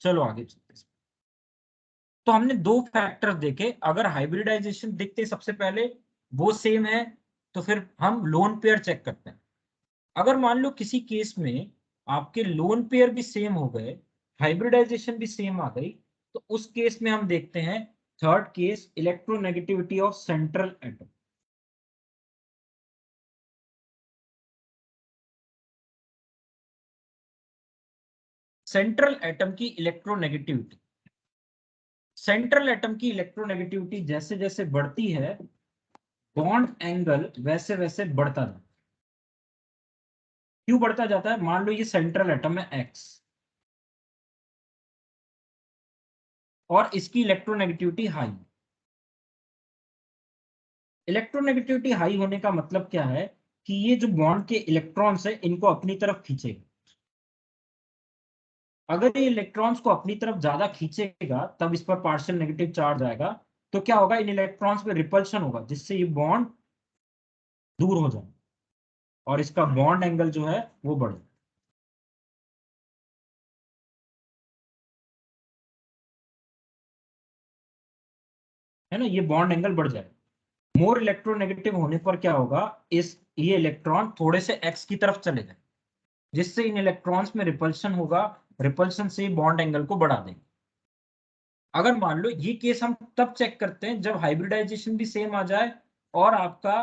चलो आगे चलते हैं। तो हमने दो फैक्टर्स देखे। अगर हाइब्रिडाइजेशन दिखते सबसे पहले वो सेम है तो फिर हम लोन पेयर चेक करते हैं। अगर मान लो किसी केस में आपके लोन पेयर भी सेम हो गए, हाइब्रिडाइजेशन भी सेम आ गई, तो उस केस में हम देखते हैं third case, electronegativity of central atom. Central atom की इलेक्ट्रोनेगेटिविटी, सेंट्रल एटम की इलेक्ट्रोनेगेटिविटी जैसे जैसे बढ़ती है, बॉन्ड एंगल वैसे वैसे बढ़ता जाता है। क्यों बढ़ता जाता है? मान लो ये सेंट्रल एटम है एक्स और इसकी इलेक्ट्रोनेगेटिविटी हाई। इलेक्ट्रोनेगेटिविटी हाई होने का मतलब क्या है कि ये जो बॉन्ड के इलेक्ट्रॉन्स है इनको अपनी तरफ खींचेगा। अगर ये इलेक्ट्रॉन्स को अपनी तरफ ज्यादा खींचेगा तब इस पर पार्शियल नेगेटिव चार्ज आएगा। तो क्या होगा, इन इलेक्ट्रॉन्स में रिपल्शन होगा जिससे ये बॉन्ड दूर हो जाए और इसका बॉन्ड एंगल जो है वो बढ़े। है ना, ये बॉन्ड एंगल बढ़ जाए। मोर इलेक्ट्रोनेगेटिव होने पर क्या होगा, इस ये इलेक्ट्रॉन थोड़े से एक्स की तरफ चले जाए जिससे इन इलेक्ट्रॉन्स में रिपल्शन होगा। रिपल्शन से बॉन्ड एंगल को बढ़ा देंगे। अगर मान लो ये केस हम तब चेक करते हैं जब हाइब्रिडाइजेशन भी सेम आ जाए और आपका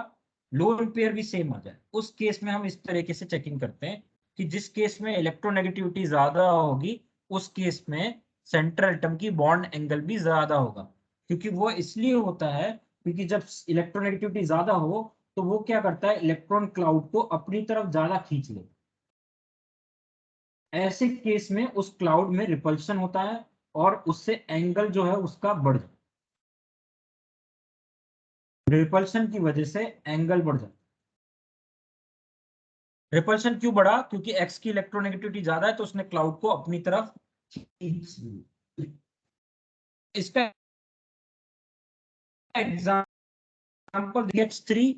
लोन पेयर भी सेम आ जाए। उस केस में हम इस तरीके से चेकिंग करते हैं कि जिस केस में इलेक्ट्रोनेगेटिविटी ज्यादा होगी उस केस में सेंट्रल एटम की बॉन्ड एंगल भी ज्यादा होगा। क्योंकि वो इसलिए होता है क्योंकि जब इलेक्ट्रोनेगेटिविटी ज्यादा हो तो वो क्या करता है, इलेक्ट्रॉन क्लाउड को अपनी तरफ ज्यादा खींच ले। ऐसे केस में उस क्लाउड में रिपल्शन होता है और उससे एंगल जो है उसका बढ़ जाता है। रिपल्शन की वजह से एंगल बढ़ जाता है। रिपल्शन क्यों बढ़ा? क्योंकि एक्स की इलेक्ट्रोनेगेटिविटी ज्यादा है तो उसने क्लाउड को अपनी तरफ खींच लिया। इसका एग्जाम्पल H3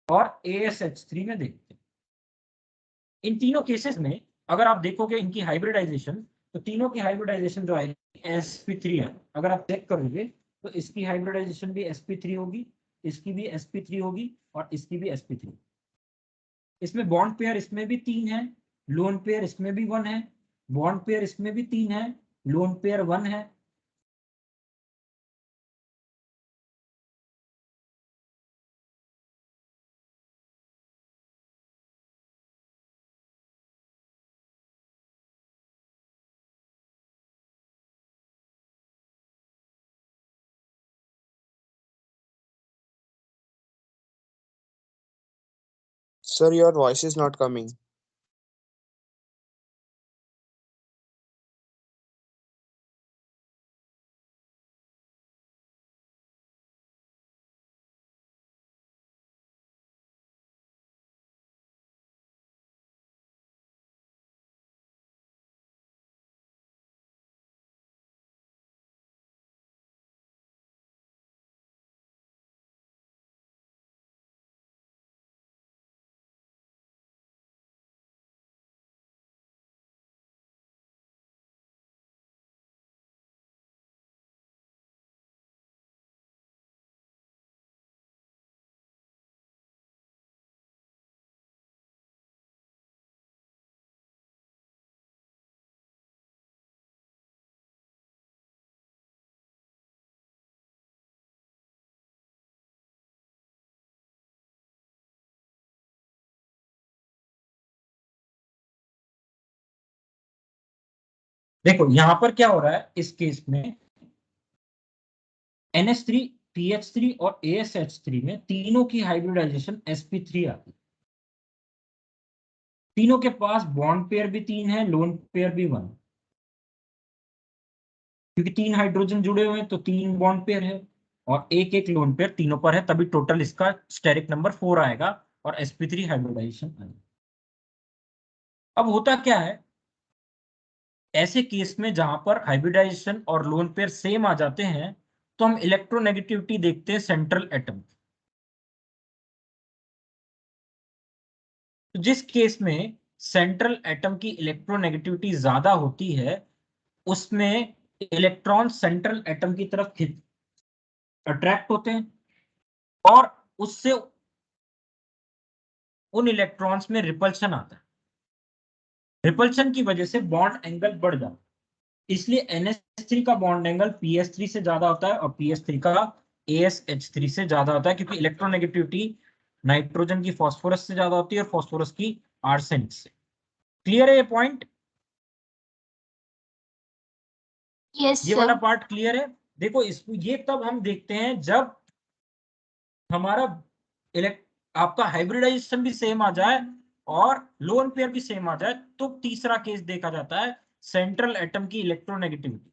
और AsH3 में देखते हैं। इन तीनों केसेस में अगर आप देखोगे इनकी हाइब्रिडाइजेशन, तो तीनों की हाइब्रिडाइजेशन जो है sp3 है। अगर आप चेक करोगे तो इसकी हाइब्रिडाइजेशन भी sp3 होगी, इसकी भी sp3 होगी और इसकी भी sp3। इसमें बॉन्ड पेयर इसमें भी 3 है, लोन पेयर इसमें भी 1 है। बॉन्ड पेयर इसमें भी 3 है, लोन पेयर 1 है।
Sir, your voice is not coming.
देखो यहां पर क्या हो रहा है इस केस में, NH3, PH3 और ASH3 में तीनों की हाइब्रिडाइजेशन sp3 आती है। तीनों के पास बॉन्ड पेयर भी 3 है, लोन पेयर भी 1, क्योंकि 3 हाइड्रोजन जुड़े हुए हैं तो 3 बॉन्ड पेयर है और एक एक लोन पेयर तीनों पर है, तभी टोटल इसका स्टेरिक नंबर 4 आएगा और sp3 हाइब्रिडाइजेशन आएगा। अब होता क्या है ऐसे केस में जहां पर हाइब्रिडाइजेशन और लोन पेयर सेम आ जाते हैं तो हम इलेक्ट्रोनेगेटिविटी देखते हैं सेंट्रल एटम। तो जिस केस में सेंट्रल एटम की इलेक्ट्रोनेगेटिविटी ज्यादा होती है उसमें इलेक्ट्रॉन सेंट्रल एटम की तरफ अट्रैक्ट होते हैं और उससे उन इलेक्ट्रॉन्स में रिपल्शन आता है। रिपल्शन की वजह से बॉन्ड एंगल बढ़ जाता है, इसलिए NH3 का बॉन्ड एंगल PS3 से ज्यादा होता है और PS3 का ASH3 से ज्यादा होता है, क्योंकि इलेक्ट्रोनेगेटिविटी नाइट्रोजन की फास्फोरस से ज्यादा होती है और फास्फोरस की आर्सेनिक से। क्लियर है ये पॉइंट?
यस
ये वाला
सर।
पार्ट क्लियर है? देखो ये तब हम देखते हैं जब हमारा आपका हाइब्रिडाइजेशन भी सेम आ जाए और लोन पेयर भी सेम आ जाए, तो तीसरा केस देखा जाता है सेंट्रल एटम की इलेक्ट्रोनेगेटिविटी।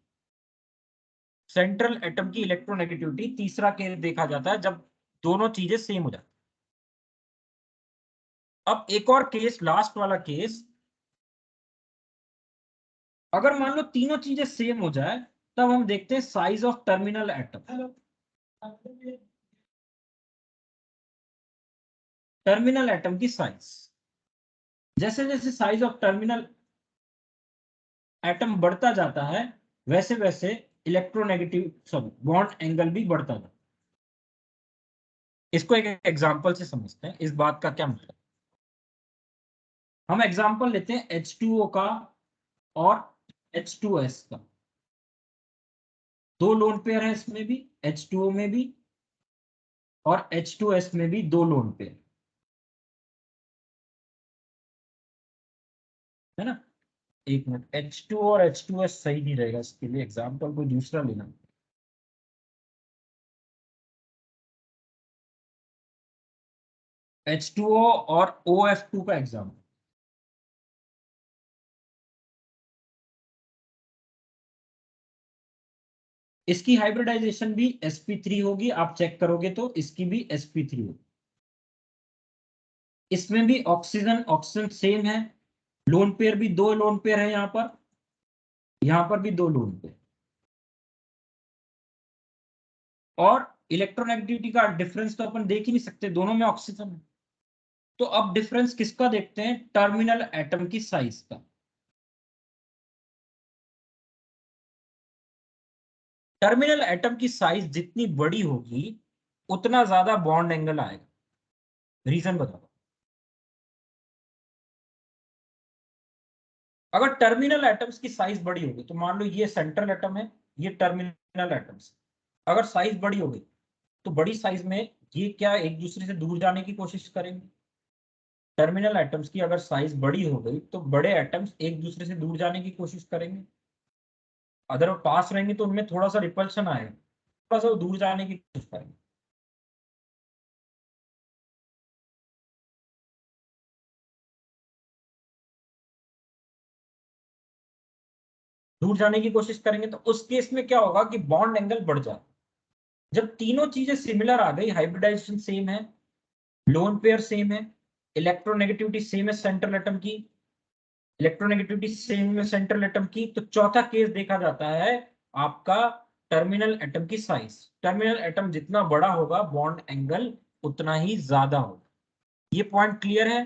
सेंट्रल एटम की इलेक्ट्रोनेगेटिविटी तीसरा केस देखा जाता है जब दोनों चीजें सेम हो जाती। अब एक और केस, लास्ट वाला केस, अगर मान लो तीनों चीजें सेम हो जाए तब हम देखते हैं size of terminal atom. Terminal atom की साइज, जैसे जैसे साइज ऑफ टर्मिनल एटम बढ़ता जाता है वैसे वैसे इलेक्ट्रोनेगेटिव सॉरी बॉन्ड एंगल भी बढ़ता जाता है। इसको एक एग्जांपल से समझते हैं इस बात का क्या मतलब। हम एग्जांपल लेते हैं H2O का और H2S का। दो लोन पेयर है इसमें भी, H2O में भी और H2S में भी दो लोन पेयर है ना। एक मिनट, H2O और H2S सही नहीं रहेगा, इसके लिए एग्जांपल कोई दूसरा लेना। H2O और OF2 का एग्जांपल। इसकी हाइब्रिडाइजेशन भी sp3 होगी, आप चेक करोगे तो इसकी भी sp3 होगी। इसमें भी ऑक्सीजन ऑक्सीजन सेम है, लोन पेयर भी दो लोन पेयर है यहां पर भी दो लोन पेयर, और इलेक्ट्रोनेगेटिविटी का डिफरेंस तो अपन देख ही नहीं सकते, दोनों में ऑक्सीजन है। तो अब डिफरेंस किसका देखते हैं, टर्मिनल एटम की साइज का। टर्मिनल एटम की साइज जितनी बड़ी होगी उतना ज्यादा बॉन्ड एंगल आएगा। रीजन बताओ। अगर टर्मिनल एटम्स की साइज बड़ी होगी तो मान लो ये सेंट्रल एटम है, ये टर्मिनल एटम्स, अगर साइज बड़ी हो गई तो बड़ी साइज में ये क्या एक दूसरे से दूर जाने की कोशिश करेंगे। टर्मिनल एटम्स की अगर साइज बड़ी हो गई तो बड़े एटम्स एक दूसरे से दूर जाने की कोशिश करेंगे, अगर वो पास रहेंगे तो उनमें थोड़ा सा रिपल्शन आएगा, थोड़ा सा वो दूर जाने की कोशिश करेंगे। दूर जाने की कोशिश करेंगे तो उस केस में क्या होगा कि बॉन्ड एंगल बढ़ जाए। जब तीनों चीजें सिमिलर आ गई, हाइब्रिडाइजेशन सेम है, लोन पेयर सेम है, इलेक्ट्रोनेगेटिविटी सेम है सेंट्रल एटम की, इलेक्ट्रोनेगेटिविटी सेम है सेंट्रल एटम की, तो चौथा केस देखा जाता है आपका टर्मिनल एटम की साइज। टर्मिनल एटम जितना बड़ा होगा बॉन्ड एंगल उतना ही ज्यादा होगा। ये पॉइंट क्लियर है?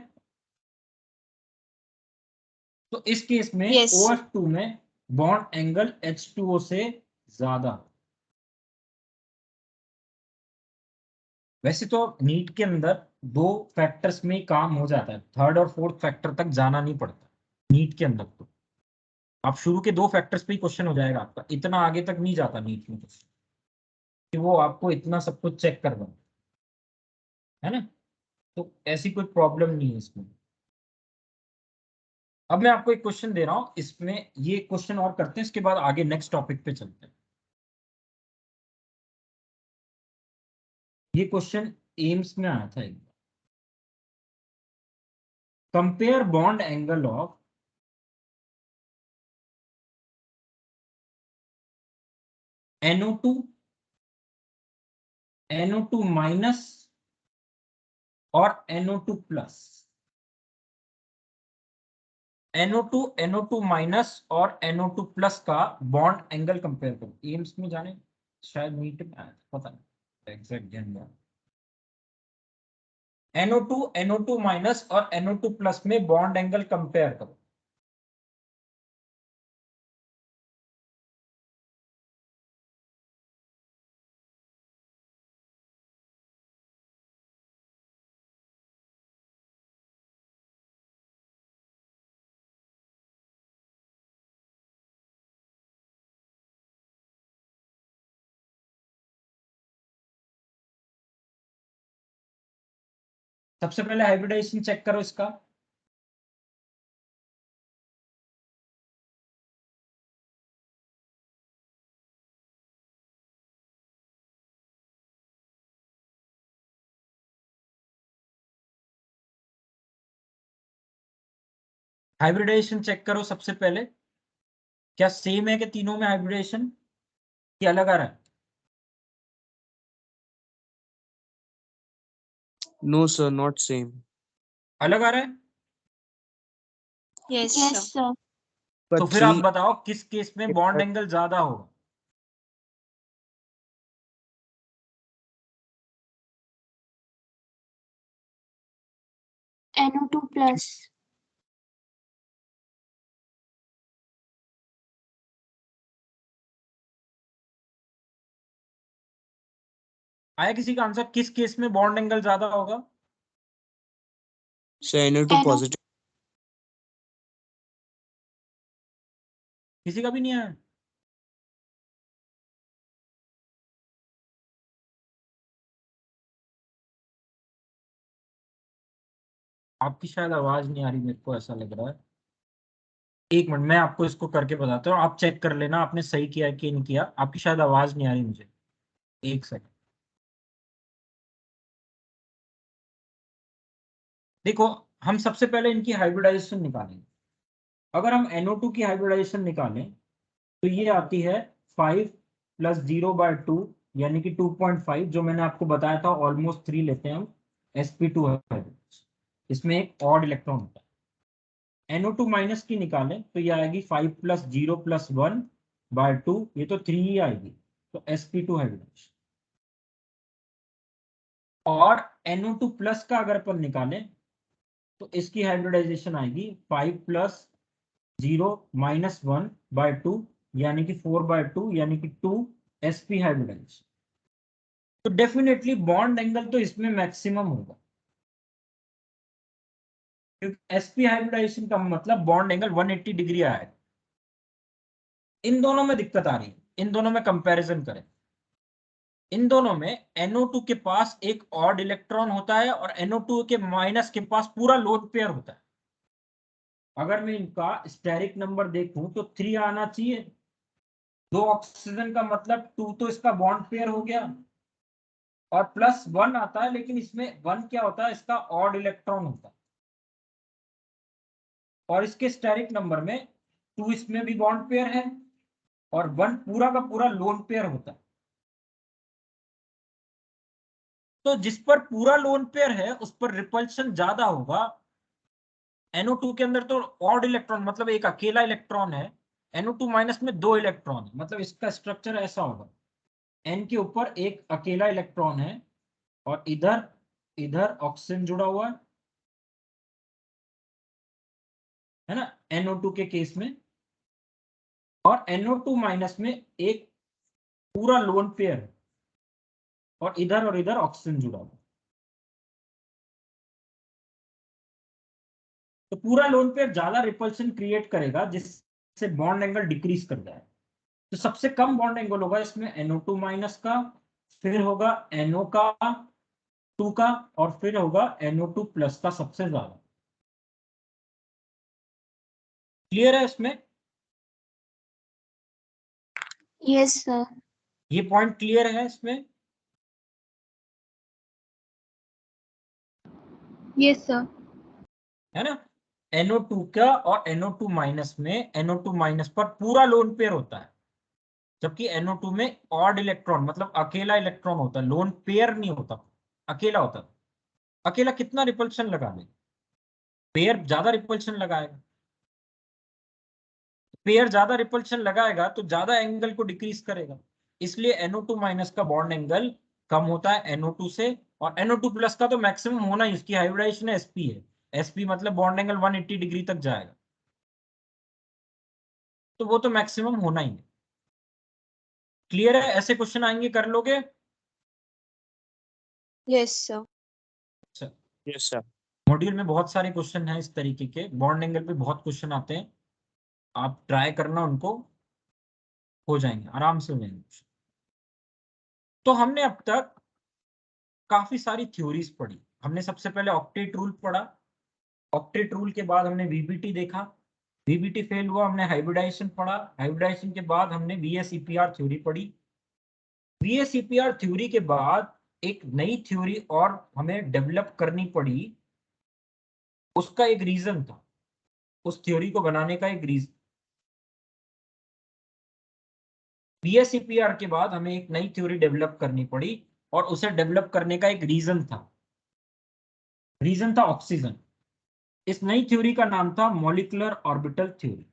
तो इस केस में
यस।
OF2 में बॉन्ड एंगल H2O से ज्यादा। वैसे तो नीट के अंदर दो फैक्टर्स में ही काम हो जाता है, थर्ड और फोर्थ फैक्टर तक जाना नहीं पड़ता नीट के अंदर। तो आप शुरू के दो फैक्टर्स पे ही क्वेश्चन हो जाएगा आपका, इतना आगे तक नहीं जाता नीट में क्वेश्चन कि वो आपको इतना सब कुछ चेक करवाए, है ना। तो ऐसी कोई प्रॉब्लम नहीं है इसमें। अब मैं आपको एक क्वेश्चन दे रहा हूं, इसमें ये क्वेश्चन और करते हैं, इसके बाद आगे नेक्स्ट टॉपिक पे चलते हैं। ये क्वेश्चन एम्स में आया था एक बार। Compare bond angle of NO2 NO2 minus और NO2 प्लस। NO2 माइनस और NO2 प्लस का बॉन्ड एंगल कंपेयर करो। एम्स में जाने शायद नीट में आया था, पता नहीं एग्जैक्ट ध्यान में। NO2 माइनस और NO2 प्लस में बॉन्ड एंगल कंपेयर करो। सबसे पहले हाइब्रिडाइजेशन चेक करो इसका। हाइब्रिडाइजेशन चेक करो सबसे पहले, क्या सेम है कि तीनों में हाइब्रिडेशन, कि अलग आ रहा है?
No sir, not same.
अलग आ रहा है?
Yes, sir.
But
तो फिर आप
3
बताओ किस केस में बॉन्ड एंगल ज्यादा होगा?
NO2 plus.
आया किसी का आंसर, किस केस में बॉन्ड एंगल ज्यादा होगा?
so NO2
NO2
positive.
किसी का भी नहीं आया? आपकी शायद आवाज नहीं आ रही, मेरे को ऐसा लग रहा है। एक मिनट, मैं आपको इसको करके बताता हूँ, आप चेक कर लेना आपने सही किया है कि नहीं किया। आपकी शायद आवाज नहीं आ रही मुझे, एक सेकंड। देखो, हम सबसे पहले इनकी हाइब्रिडाइजेशन निकालेंगे। अगर हम NO2 की हाइब्रिडाइजेशन निकालें तो ये आती है 5 + 0/2 यानी कि 2.5, जो मैंने आपको बताया था ऑलमोस्ट 3 लेते हैं हम। sp2 है, इसमें एक ऑड इलेक्ट्रॉन होता है। NO2 माइनस की निकालें तो ये आएगी 5 + 0 + 1/2, ये तो 3 ही आएगी, तो sp2 हाइब्रिडाइजेशन। और NO2 प्लस का अगर अपन निकालें तो इसकी हाइब्रिडाइजेशन आएगी 5 + 0 - 1/2 यानी कि 4/2 यानी कि 2 sp हाइब्रिडाइजेशन। तो डेफिनेटली बॉन्ड एंगल तो इसमें मैक्सिमम होगा, क्योंकि sp हाइब्रिडाइजेशन का मतलब बॉन्ड एंगल 180 डिग्री आएगा। इन दोनों में दिक्कत आ रही है, इन दोनों में कंपैरिजन करें। इन दोनों में NO2 के पास एक ऑड इलेक्ट्रॉन होता है और NO2 के माइनस के पास पूरा लोन पेयर होता है। अगर मैं इनका स्टेरिक नंबर देखूं तो 3 आना चाहिए। 2 ऑक्सीजन का मतलब 2 तो इसका बॉन्ड पेयर हो गया, और +1 आता है, लेकिन इसमें 1 क्या होता है, इसका ऑड इलेक्ट्रॉन होता है। और इसके स्टेरिक नंबर में 2 इसमें भी बॉन्ड पेयर है और 1 पूरा का पूरा लोन पेयर होता है। तो जिस पर पूरा लोन पेयर है उस पर रिपल्शन ज्यादा होगा। NO2 के अंदर तो ऑड इलेक्ट्रॉन मतलब एक अकेला इलेक्ट्रॉन है, NO2 माइनस में 2 इलेक्ट्रॉन है, मतलब इसका स्ट्रक्चर ऐसा होगा, N के ऊपर एक अकेला इलेक्ट्रॉन है और इधर इधर ऑक्सीजन जुड़ा हुआ है ना, NO2 के केस में। और NO2 माइनस में एक पूरा लोन पेयर है और इधर ऑक्सीजन जुड़ा हुआ। तो पूरा लोन पेयर ज्यादा रिपल्शन क्रिएट करेगा, जिससे बॉन्ड एंगल डिक्रीज कर जाए। तो सबसे कम बॉन्ड एंगल होगा इसमें NO2 माइनस का, फिर होगा NO का 2 का, और फिर होगा NO2 प्लस का सबसे ज्यादा। क्लियर है इसमें?
Yes, sir.
ये पॉइंट क्लियर है इसमें?
Yes, sir.
है ना? NO2 का और NO2 माइनस में NO2 माइनस पर पूरा लोन पेयर होता है, जबकि NO2 में ऑड इलेक्ट्रॉन मतलब अकेला इलेक्ट्रॉन होता है, लोन पेयर नहीं होता, अकेला होता है। अकेला कितना रिपल्शन लगा ले, पेयर ज्यादा रिपल्शन लगाएगा, पेयर ज्यादा रिपल्शन लगाएगा तो ज्यादा एंगल को डिक्रीज करेगा, इसलिए NO2 माइनस का बॉन्ड एंगल कम होता है NO2 से। और NO2 प्लस का तो मैक्सिमम होना ही, इसकी हाइब्रिडाइजेशन sp है, sp मतलब बॉन्ड एंगल 180 डिग्री तक जाएगा, तो वो तो मैक्सिमम होना ही है। क्लियर है? ऐसे क्वेश्चन आएंगे, कर लोगे?
Yes, sir.
Yes sir.
Module में बहुत सारे क्वेश्चन हैं इस तरीके के, बॉन्ड एंगल पे बहुत क्वेश्चन आते हैं, आप ट्राई करना, उनको हो जाएंगे, आराम से हो जाएंगे। तो हमने अब तक काफी सारी थ्योरीज पढ़ी। हमने सबसे पहले ऑक्टेट रूल पढ़ा, ऑक्टेट रूल के बाद हमने वीबीटी देखा, वीबीटी फेल हुआ, हमने हाइब्रिडाइजेशन पढ़ा, हाइब्रिडाइजेशन के बाद हमने वीएसईपीआर थ्योरी पढ़ी, वीएसईपीआर थ्योरी के बाद एक नई थ्योरी और हमें डेवलप करनी पड़ी, उसका एक रीजन था, उस थ्योरी को बनाने का एक रीजन। बीएसईपीआर के बाद हमें एक नई थ्योरी डेवलप करनी पड़ी और उसे डेवलप करने का एक रीजन था, रीजन था ऑक्सीजन। इस नई थ्योरी का नाम था molecular orbital theory,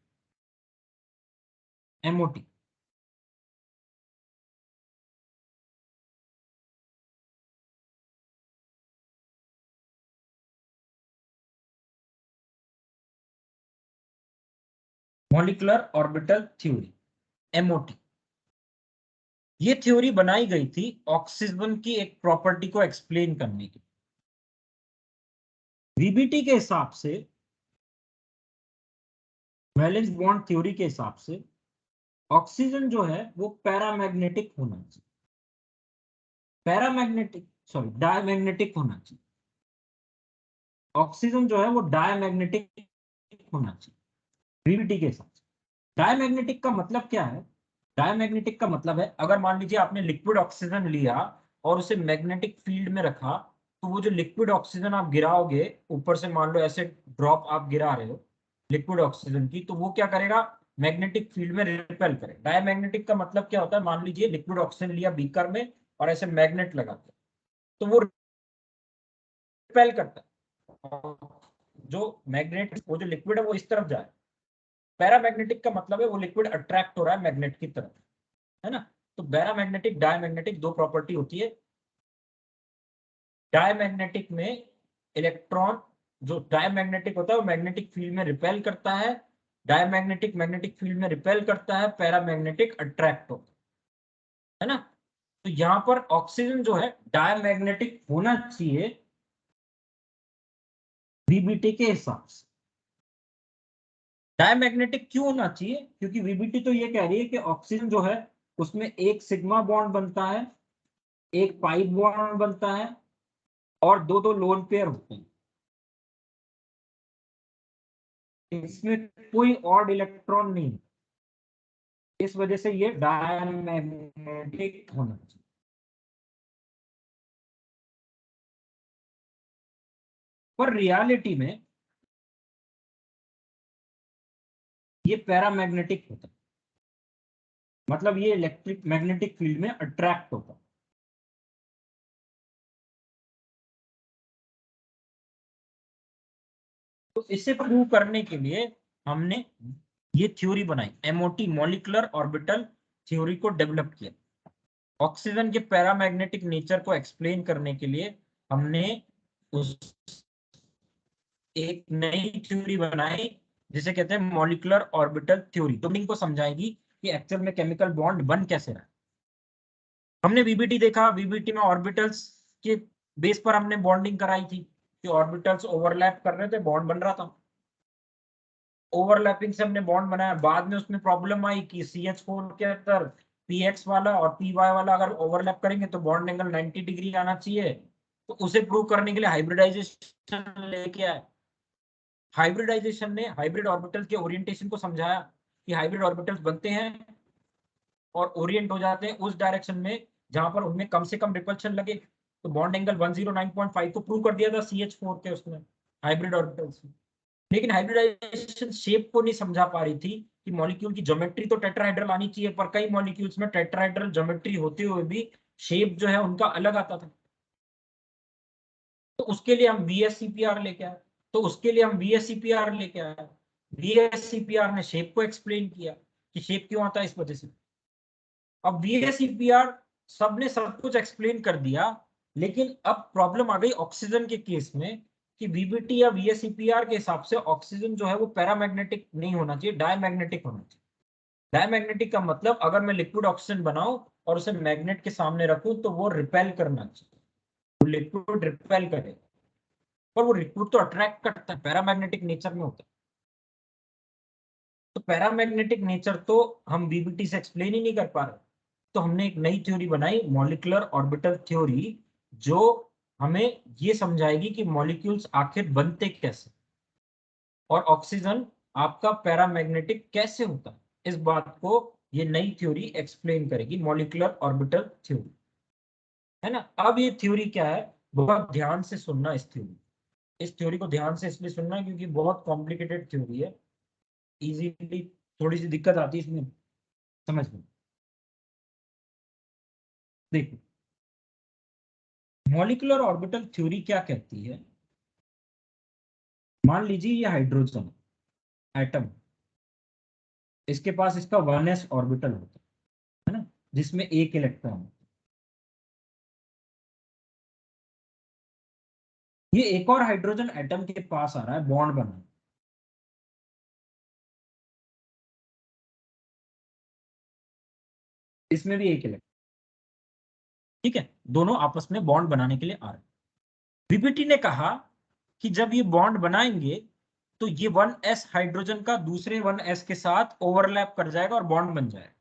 MOT. Molecular orbital theory, MOT. ये थ्योरी बनाई गई थी ऑक्सीजन की एक प्रॉपर्टी को एक्सप्लेन करने के। वीबीटी के हिसाब से, वैलेंस बॉन्ड थ्योरी के हिसाब से, ऑक्सीजन जो है वो पैरामैग्नेटिक होना चाहिए, पैरामैग्नेटिक सॉरी डायमैग्नेटिक होना चाहिए। ऑक्सीजन जो है वो डायमैग्नेटिक होना चाहिए वीबीटी के हिसाब से। डायमैग्नेटिक का मतलब क्या है? डायमैग्नेटिक का मतलब है, अगर मान लीजिए आपने लिक्विड ऑक्सीजन लिया और उसे मैग्नेटिक फील्ड में रखा, तो वो जो लिक्विड ऑक्सीजन आप गिराओगे ऊपर से, मान लो ऐसे ड्रॉप आप गिरा रहे हो लिक्विड ऑक्सीजन की, तो वो क्या करेगा? मैग्नेटिक फील्ड में रिपेल करे। डायमैग्नेटिक का मतलब क्या होता है? मान लीजिए लिक्विड ऑक्सीजन लिया बीकर में और ऐसे मैग्नेट लगाते, तो वो रिपेल करता है, जो मैग्नेट, वो जो लिक्विड है वो इस तरफ जाए। पैरामैग्नेटिक का मतलब है वो लिक्विड अट्रैक्ट हो रहा है मैग्नेट की तरफ, है ना? तो पैरामैग्नेटिक डायमैग्नेटिक दो प्रॉपर्टी होती है। डायमैग्नेटिक में इलेक्ट्रॉन, जो डायमैग्नेटिक होता है वो मैग्नेटिक फील्ड में रिपेल करता है, डायमैग्नेटिक मैग्नेटिक फील्ड में रिपेल करता है, पैरामैग्नेटिक अट्रैक्ट होता है ना? तो यहां पर ऑक्सीजन जो है डायमैग्नेटिक होना चाहिए वीबीटी के हिसाब से। डायमैग्नेटिक क्यों होना चाहिए? क्योंकि वीबीटी तो ये कह रही है कि ऑक्सीजन जो है उसमें एक सिग्मा बॉन्ड बनता है, एक पाई बॉन्ड बनता है और दो दो लोन पेयर होते हैं, इसमें कोई ऑड इलेक्ट्रॉन नहीं, इस वजह से ये डायमैग्नेटिक होना चाहिए। पर रियलिटी में ये पैरामैग्नेटिक होता है, मतलब ये इलेक्ट्रिक मैग्नेटिक फील्ड में अट्रैक्ट होता है। तो इसे प्रूव करने के लिए हमने ये थ्योरी बनाई, एमओटी, मॉलिक्यूलर ऑर्बिटल थ्योरी को डेवलप किया। ऑक्सीजन के पैरामैग्नेटिक नेचर को एक्सप्लेन करने के लिए हमने उस एक नई थ्योरी बनाई जिसे कहते हैं मॉलिक्यूलर ऑर्बिटल थ्योरी, तो इनको समझाएगी कि एक्चुअल में केमिकल बॉन्ड बन कैसे रहा है। हमने वीबीटी देखा, वीबीटी में ऑर्बिटल्स के बेस पर हमने बॉन्डिंग कराई थी कि ऑर्बिटल्स ओवरलैप कर रहे थे, बॉन्ड बन रहा था, ओवरलैपिंग से हमने बॉन्ड बनाया। बाद में उसमें प्रॉब्लम आई कि CH4 के अंदर PX वाला और PY वाला अगर ओवरलैप करेंगे तो बॉन्ड एंगल 90 डिग्री आना चाहिए, तो उसे प्रूव करने के लिए हाइब्रिडाइजेशन लेके आए। हाइब्रिडाइजेशन ने हाइब्रिड ऑर्बिटल के ओरिएंटेशन को समझाया कि हाइब्रिड ऑर्बिटल्स बनते हैं और ओरिएंट हो जाते हैं उस डायरेक्शन में जहां पर उनमें कम से कम रिपल्शन लगे। तो बॉन्ड एंगल 109.5 को प्रूव कर दिया था CH4 के उसमें हाइब्रिड ऑर्बिटल्स में। लेकिन हाइब्रिडाइजेशन शेप को नहीं समझा पा रही थी कि मॉलिक्यूल की ज्योमेट्री तो टेट्राहेड्रल आनी चाहिए, पर कई मॉलिक्यूल्स में टेट्राहेड्रल ज्योमेट्री होते हुए भी शेप जो है उनका अलग आता था। तो उसके लिए हम VSCPR लेके आए। VSCPR ने शेप को एक्सप्लेन किया कि शेप क्यों आता है इस वजह से। अब VSCPR सबने सब कुछ एक्सप्लेन कर दिया, लेकिन अब प्रॉब्लम आ गई ऑक्सीजन के केस में कि VBT या VSCPR के हिसाब से ऑक्सीजन जो है वो पैरामैग्नेटिक नहीं होना चाहिए, डायमैग्नेटिक होना चाहिए। डायमैग्नेटिक का मतलब अगर मैं लिक्विड ऑक्सीजन बनाऊं और उसे मैग्नेट के सामने रखूं तो वो रिपेल करना चाहिए, वो लिक्विड रिपेल करे, पर वो लिक्विड तो अट्रैक्ट करता है, पैरामैग्नेटिक नेचर में होता है। तो पैरामैग्नेटिक नेचर तो हम VBT से एक्सप्लेन ही नहीं कर पा रहे। तो हमने एक नई थ्योरी बनाई, मॉलिक्यूलर ऑर्बिटल थ्योरी, जो हमें ये समझाएगी कि मॉलिक्यूल्स आखिर बनते कैसे और ऑक्सीजन आपका पैरामैग्नेटिक कैसे होता है। इस बात को ये नई थ्योरी एक्सप्लेन करेगी, मॉलिक्यूलर ऑर्बिटल थ्योरी, है ना। अब ये थ्योरी क्या है, बहुत ध्यान से सुनना इस थ्योरी को ध्यान से इसलिए सुनना क्योंकि बहुत कॉम्प्लिकेटेड थ्योरी है, इजीली थोड़ी सी दिक्कत आती है इसमें समझ में। देखो, मॉलिक्यूलर ऑर्बिटल थ्योरी क्या कहती है। मान लीजिए ये हाइड्रोजन एटम, इसके पास इसका 1s ऑर्बिटल होता है ना, जिसमें एक इलेक्ट्रॉन होता है। ये एक और हाइड्रोजन एटम के पास आ रहा है बॉन्ड बना, इसमें भी एक इलेक्ट्रॉन, ठीक है, दोनों आपस में बॉन्ड बनाने के लिए आ रहे हैं। VBT ने कहा कि जब ये बॉन्ड बनाएंगे तो ये 1s हाइड्रोजन का दूसरे 1s के साथ ओवरलैप कर जाएगा और बॉन्ड बन जाएगा।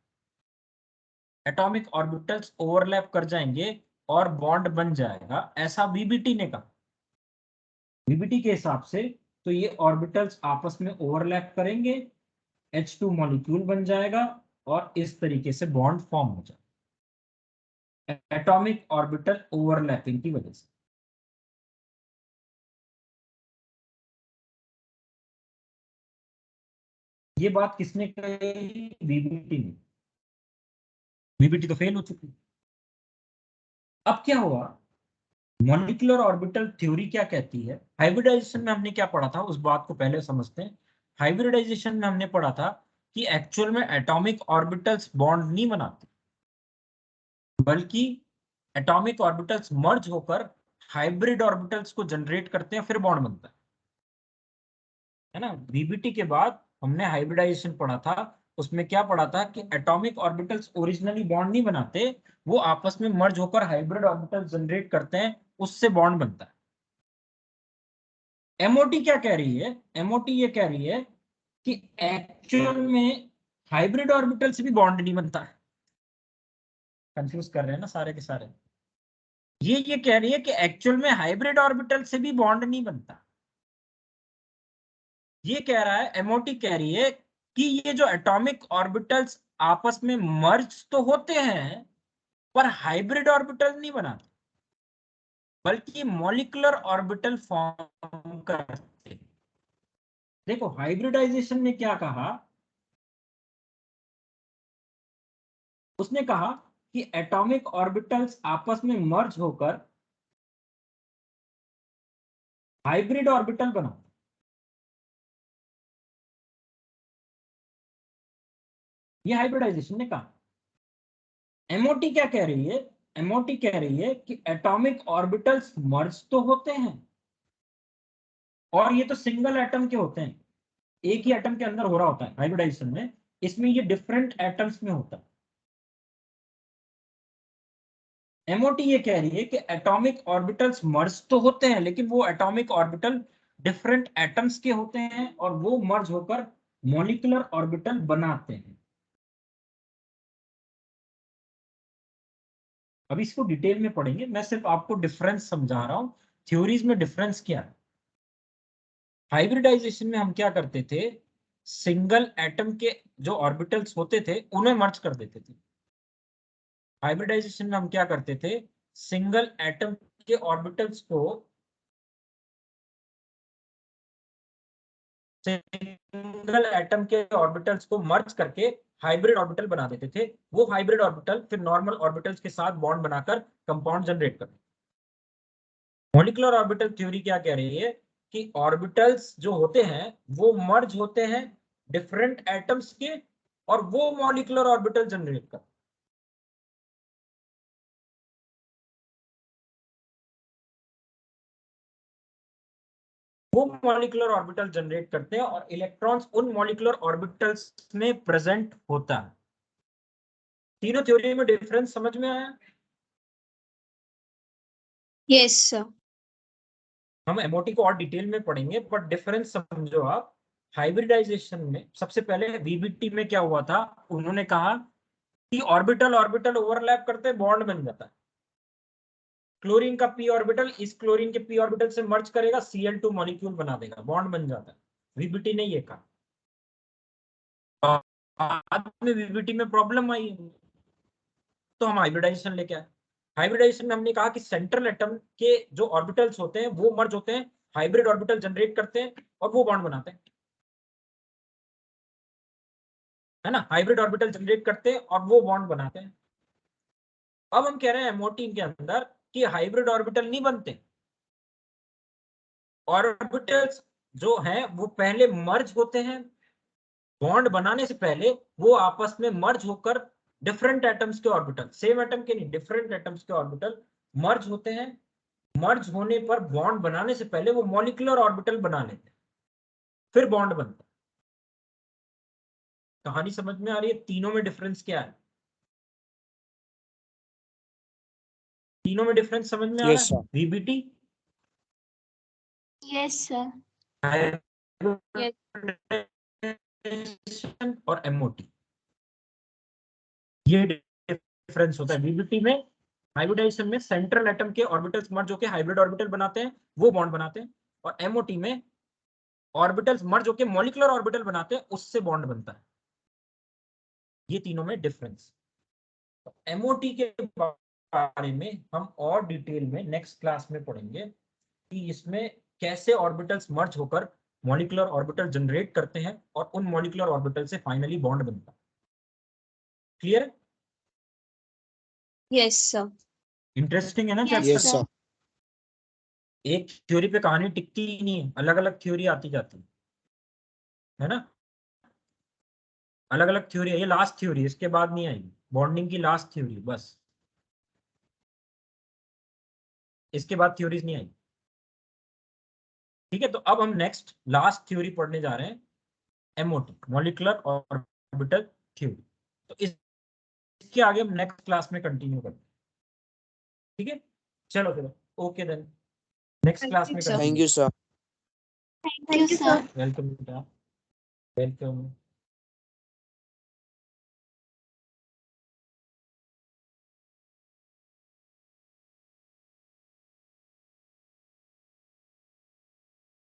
एटॉमिक ऑर्बिटल्स ओवरलैप कर जाएंगे और बॉन्ड बन जाएगा, ऐसा VBT ने कहा। VBT के हिसाब से तो ये ऑर्बिटल्स आपस में ओवरलैप करेंगे, H2 मॉलिक्यूल बन जाएगा और इस तरीके से बॉन्ड फॉर्म हो जाएगा एटॉमिक ऑर्बिटल ओवरलैपिंग की वजह से। ये बात किसने कही, VBT ने। VBT तो फेल हो चुकी। अब क्या हुआ, मॉलिक्यूलर ऑर्बिटल थ्योरी क्या कहती है। हाइब्रिडाइजेशन में हमने क्या पढ़ा था उस बात को पहले समझते हैं। हाइब्रिडाइजेशन में हमने पढ़ा था कि एक्चुअल में एटॉमिक ऑर्बिटल्स बॉन्ड नहीं बनाते, बल्कि एटॉमिक ऑर्बिटल्स मर्ज होकर हाइब्रिड ऑर्बिटल्स को जनरेट करते हैं, फिर बॉन्ड बनता है ना। VBT के बाद हमने हाइब्रिडाइजेशन पढ़ा था, उसमें क्या पढ़ा था कि एटॉमिक ऑर्बिटल्स ओरिजिनली बॉन्ड नहीं बनाते, वो आपस में मर्ज होकर हाइब्रिड ऑर्बिटल्स जनरेट करते हैं, उससे बॉन्ड बनता है। MOT क्या कह रही है, MOT ये कह रही है कि एक्चुअल में हाइब्रिड ऑर्बिटल से भी बॉन्ड नहीं बनता है। कंफ्यूज कर रहे हैं ना सारे के सारे। ये कह रही है कि एक्चुअल में हाइब्रिड ऑर्बिटल से भी बॉन्ड नहीं बनता। ये कह रहा है, MOT कह रही है कि ये जो एटॉमिक ऑर्बिटल्स आपस में मर्ज तो होते हैं पर हाइब्रिड ऑर्बिटल नहीं बनाते, बल्कि मॉलिक्यूलर ऑर्बिटल फॉर्म करते हैं। देखो, हाइब्रिडाइजेशन ने क्या कहा, उसने कहा कि एटॉमिक ऑर्बिटल्स आपस में मर्ज होकर हाइब्रिड ऑर्बिटल बनाते। ये हाइब्रिडाइजेशन ने कहा। MOT क्या कह रही है, MOT कह रही है कि एटॉमिक ऑर्बिटल्स मर्ज तो होते हैं और ये तो सिंगल एटम के होते हैं, एक ही एटम के अंदर हो रहा होता है हाइब्रिडाइजेशन में, इसमें ये डिफरेंट एटम्स में होता है। MOT ये कह रही है कि एटॉमिक ऑर्बिटल्स मर्ज तो होते हैं, लेकिन वो एटॉमिक ऑर्बिटल डिफरेंट एटम्स के होते हैं और वो मर्ज होकर मॉलिक्यूलर ऑर्बिटल बनाते हैं। अब इसको डिटेल में पढ़ेंगे, मैं सिर्फ आपको डिफरेंस समझा रहा हूं, थ्योरीज में डिफरेंस क्या है। हाइब्रिडाइजेशन में हम क्या करते थे, सिंगल एटम के जो ऑर्बिटल्स होते थे उन्हें मर्ज कर देते थे। हाइब्रिडाइजेशन में हम क्या करते थे, सिंगल एटम के ऑर्बिटल्स को मर्ज करके हाइब्रिड ऑर्बिटल बना देते थे। वो हाइब्रिड ऑर्बिटल फिर नॉर्मल ऑर्बिटल्स के साथ बॉन्ड बनाकर कंपाउंड जनरेट करते। मॉलिक्यूलर ऑर्बिटल थ्योरी क्या कह रही है कि ऑर्बिटल्स जो होते हैं वो मर्ज होते हैं डिफरेंट एटम्स के, और वो मॉलिक्यूलर ऑर्बिटल जनरेट करते। वो मॉलिक्यूलर ऑर्बिटल जनरेट करते हैं और इलेक्ट्रॉन्स उन मॉलिक्यूलर ऑर्बिटल्स में प्रेजेंट होता है। तीनों थ्योरी में डिफरेंस समझ में आया?
Yes, sir.
हम एमओटी को और डिटेल में पढ़ेंगे, बट डिफरेंस समझो आप। हाइब्रिडाइजेशन में सबसे पहले वीबीटी में क्या हुआ था, उन्होंने कहा कि ऑर्बिटल ऑर्बिटल ओवरलैप करते बॉन्ड बन जाता है। क्लोरीन का पी ऑर्बिटल इस क्लोरीन के पी ऑर्बिटल से मर्ज करेगा, Cl2 मॉलिक्यूल बना देगा, बॉन्ड बन जाता है। वीबीटी ने ये कहा। बाद में वीबीटी में प्रॉब्लम आई तो हम हाइब्रिडाइजेशन लेके आए। हाइब्रिडाइजेशन में हमने कहा कि सेंट्रल एटम के जो ऑर्बिटल्स होते हैं वो मर्ज होते हैं, हाइब्रिड ऑर्बिटल जनरेट करते हैं और वो बॉन्ड बनाते हैं, है ना। हाइब्रिड ऑर्बिटल जनरेट करते हैं और वो बॉन्ड बनाते हैं। अब हम कह रहे हैं एमओटी के अंदर कि हाइब्रिड ऑर्बिटल नहीं बनते। ऑर्बिटल्स जो हैं वो पहले मर्ज होते हैं, बॉन्ड बनाने से पहले वो आपस में मर्ज होकर डिफरेंट एटम्स के ऑर्बिटल, सेम एटम के नहीं, डिफरेंट एटम्स के ऑर्बिटल मर्ज होते हैं। मर्ज होने पर बॉन्ड बनाने से पहले वो मॉलिक्यूलर ऑर्बिटल बना लेते हैं, फिर बॉन्ड बनता है। कहानी समझ में आ रही है? तीनों में डिफरेंस क्या है? तीनों में डिफरेंस समझ में आ रहा
Yes,
है?
sir.
VBT
Yes, sir. Yes.
और एमओटी, ये डिफरेंस होता है। वीबीटी में, हाइब्रिडाइजेशन में सेंट्रल एटम के ऑर्बिटल्स मर्ज होकर हाइब्रिड ऑर्बिटल बनाते हैं, वो बॉन्ड बनाते हैं। और एमओटी में ऑर्बिटल्स मर्ज होकर मॉलिक्यूलर ऑर्बिटल बनाते हैं, उससे बॉन्ड बनता है। ये तीनों में डिफरेंस। तो एमओटी के बारे में हम और डिटेल में नेक्स्ट क्लास में पढ़ेंगे कि इसमें कैसे ऑर्बिटल्स मर्ज होकर मॉलिक्यूलर ऑर्बिटल जनरेट करते हैं और उन मॉलिक्यूलर ऑर्बिटल से फाइनली बॉन्ड बनता है। क्लियर?
Yes, sir.
इंटरेस्टिंग है ना
Yes,
Yes,
चैप्टर?
sir.
एक थ्योरी पे कहानी टिकती ही नहीं है, अलग अलग थ्योरी आती जाती है ना। अलग अलग थ्योरी है, ये लास्ट थ्योरी, इसके बाद नहीं आएगी। बॉन्डिंग की लास्ट थ्योरी बस, इसके बाद थ्योरीज नहीं आएगी। ठीक है, तो अब हम नेक्स्ट लास्ट थ्योरी पढ़ने जा रहे हैं, एमओटी, मॉलिक्यूलर ऑर्बिटल थ्योरी। तो इसके आगे हम नेक्स्ट क्लास में कंटिन्यू करते हैं। ठीक है, चलो चलो, ओके देन, नेक्स्ट क्लास में
sir.
Thank
continue.
you, sir.
Thank you, sir.
Welcome बेटा, वेलकम।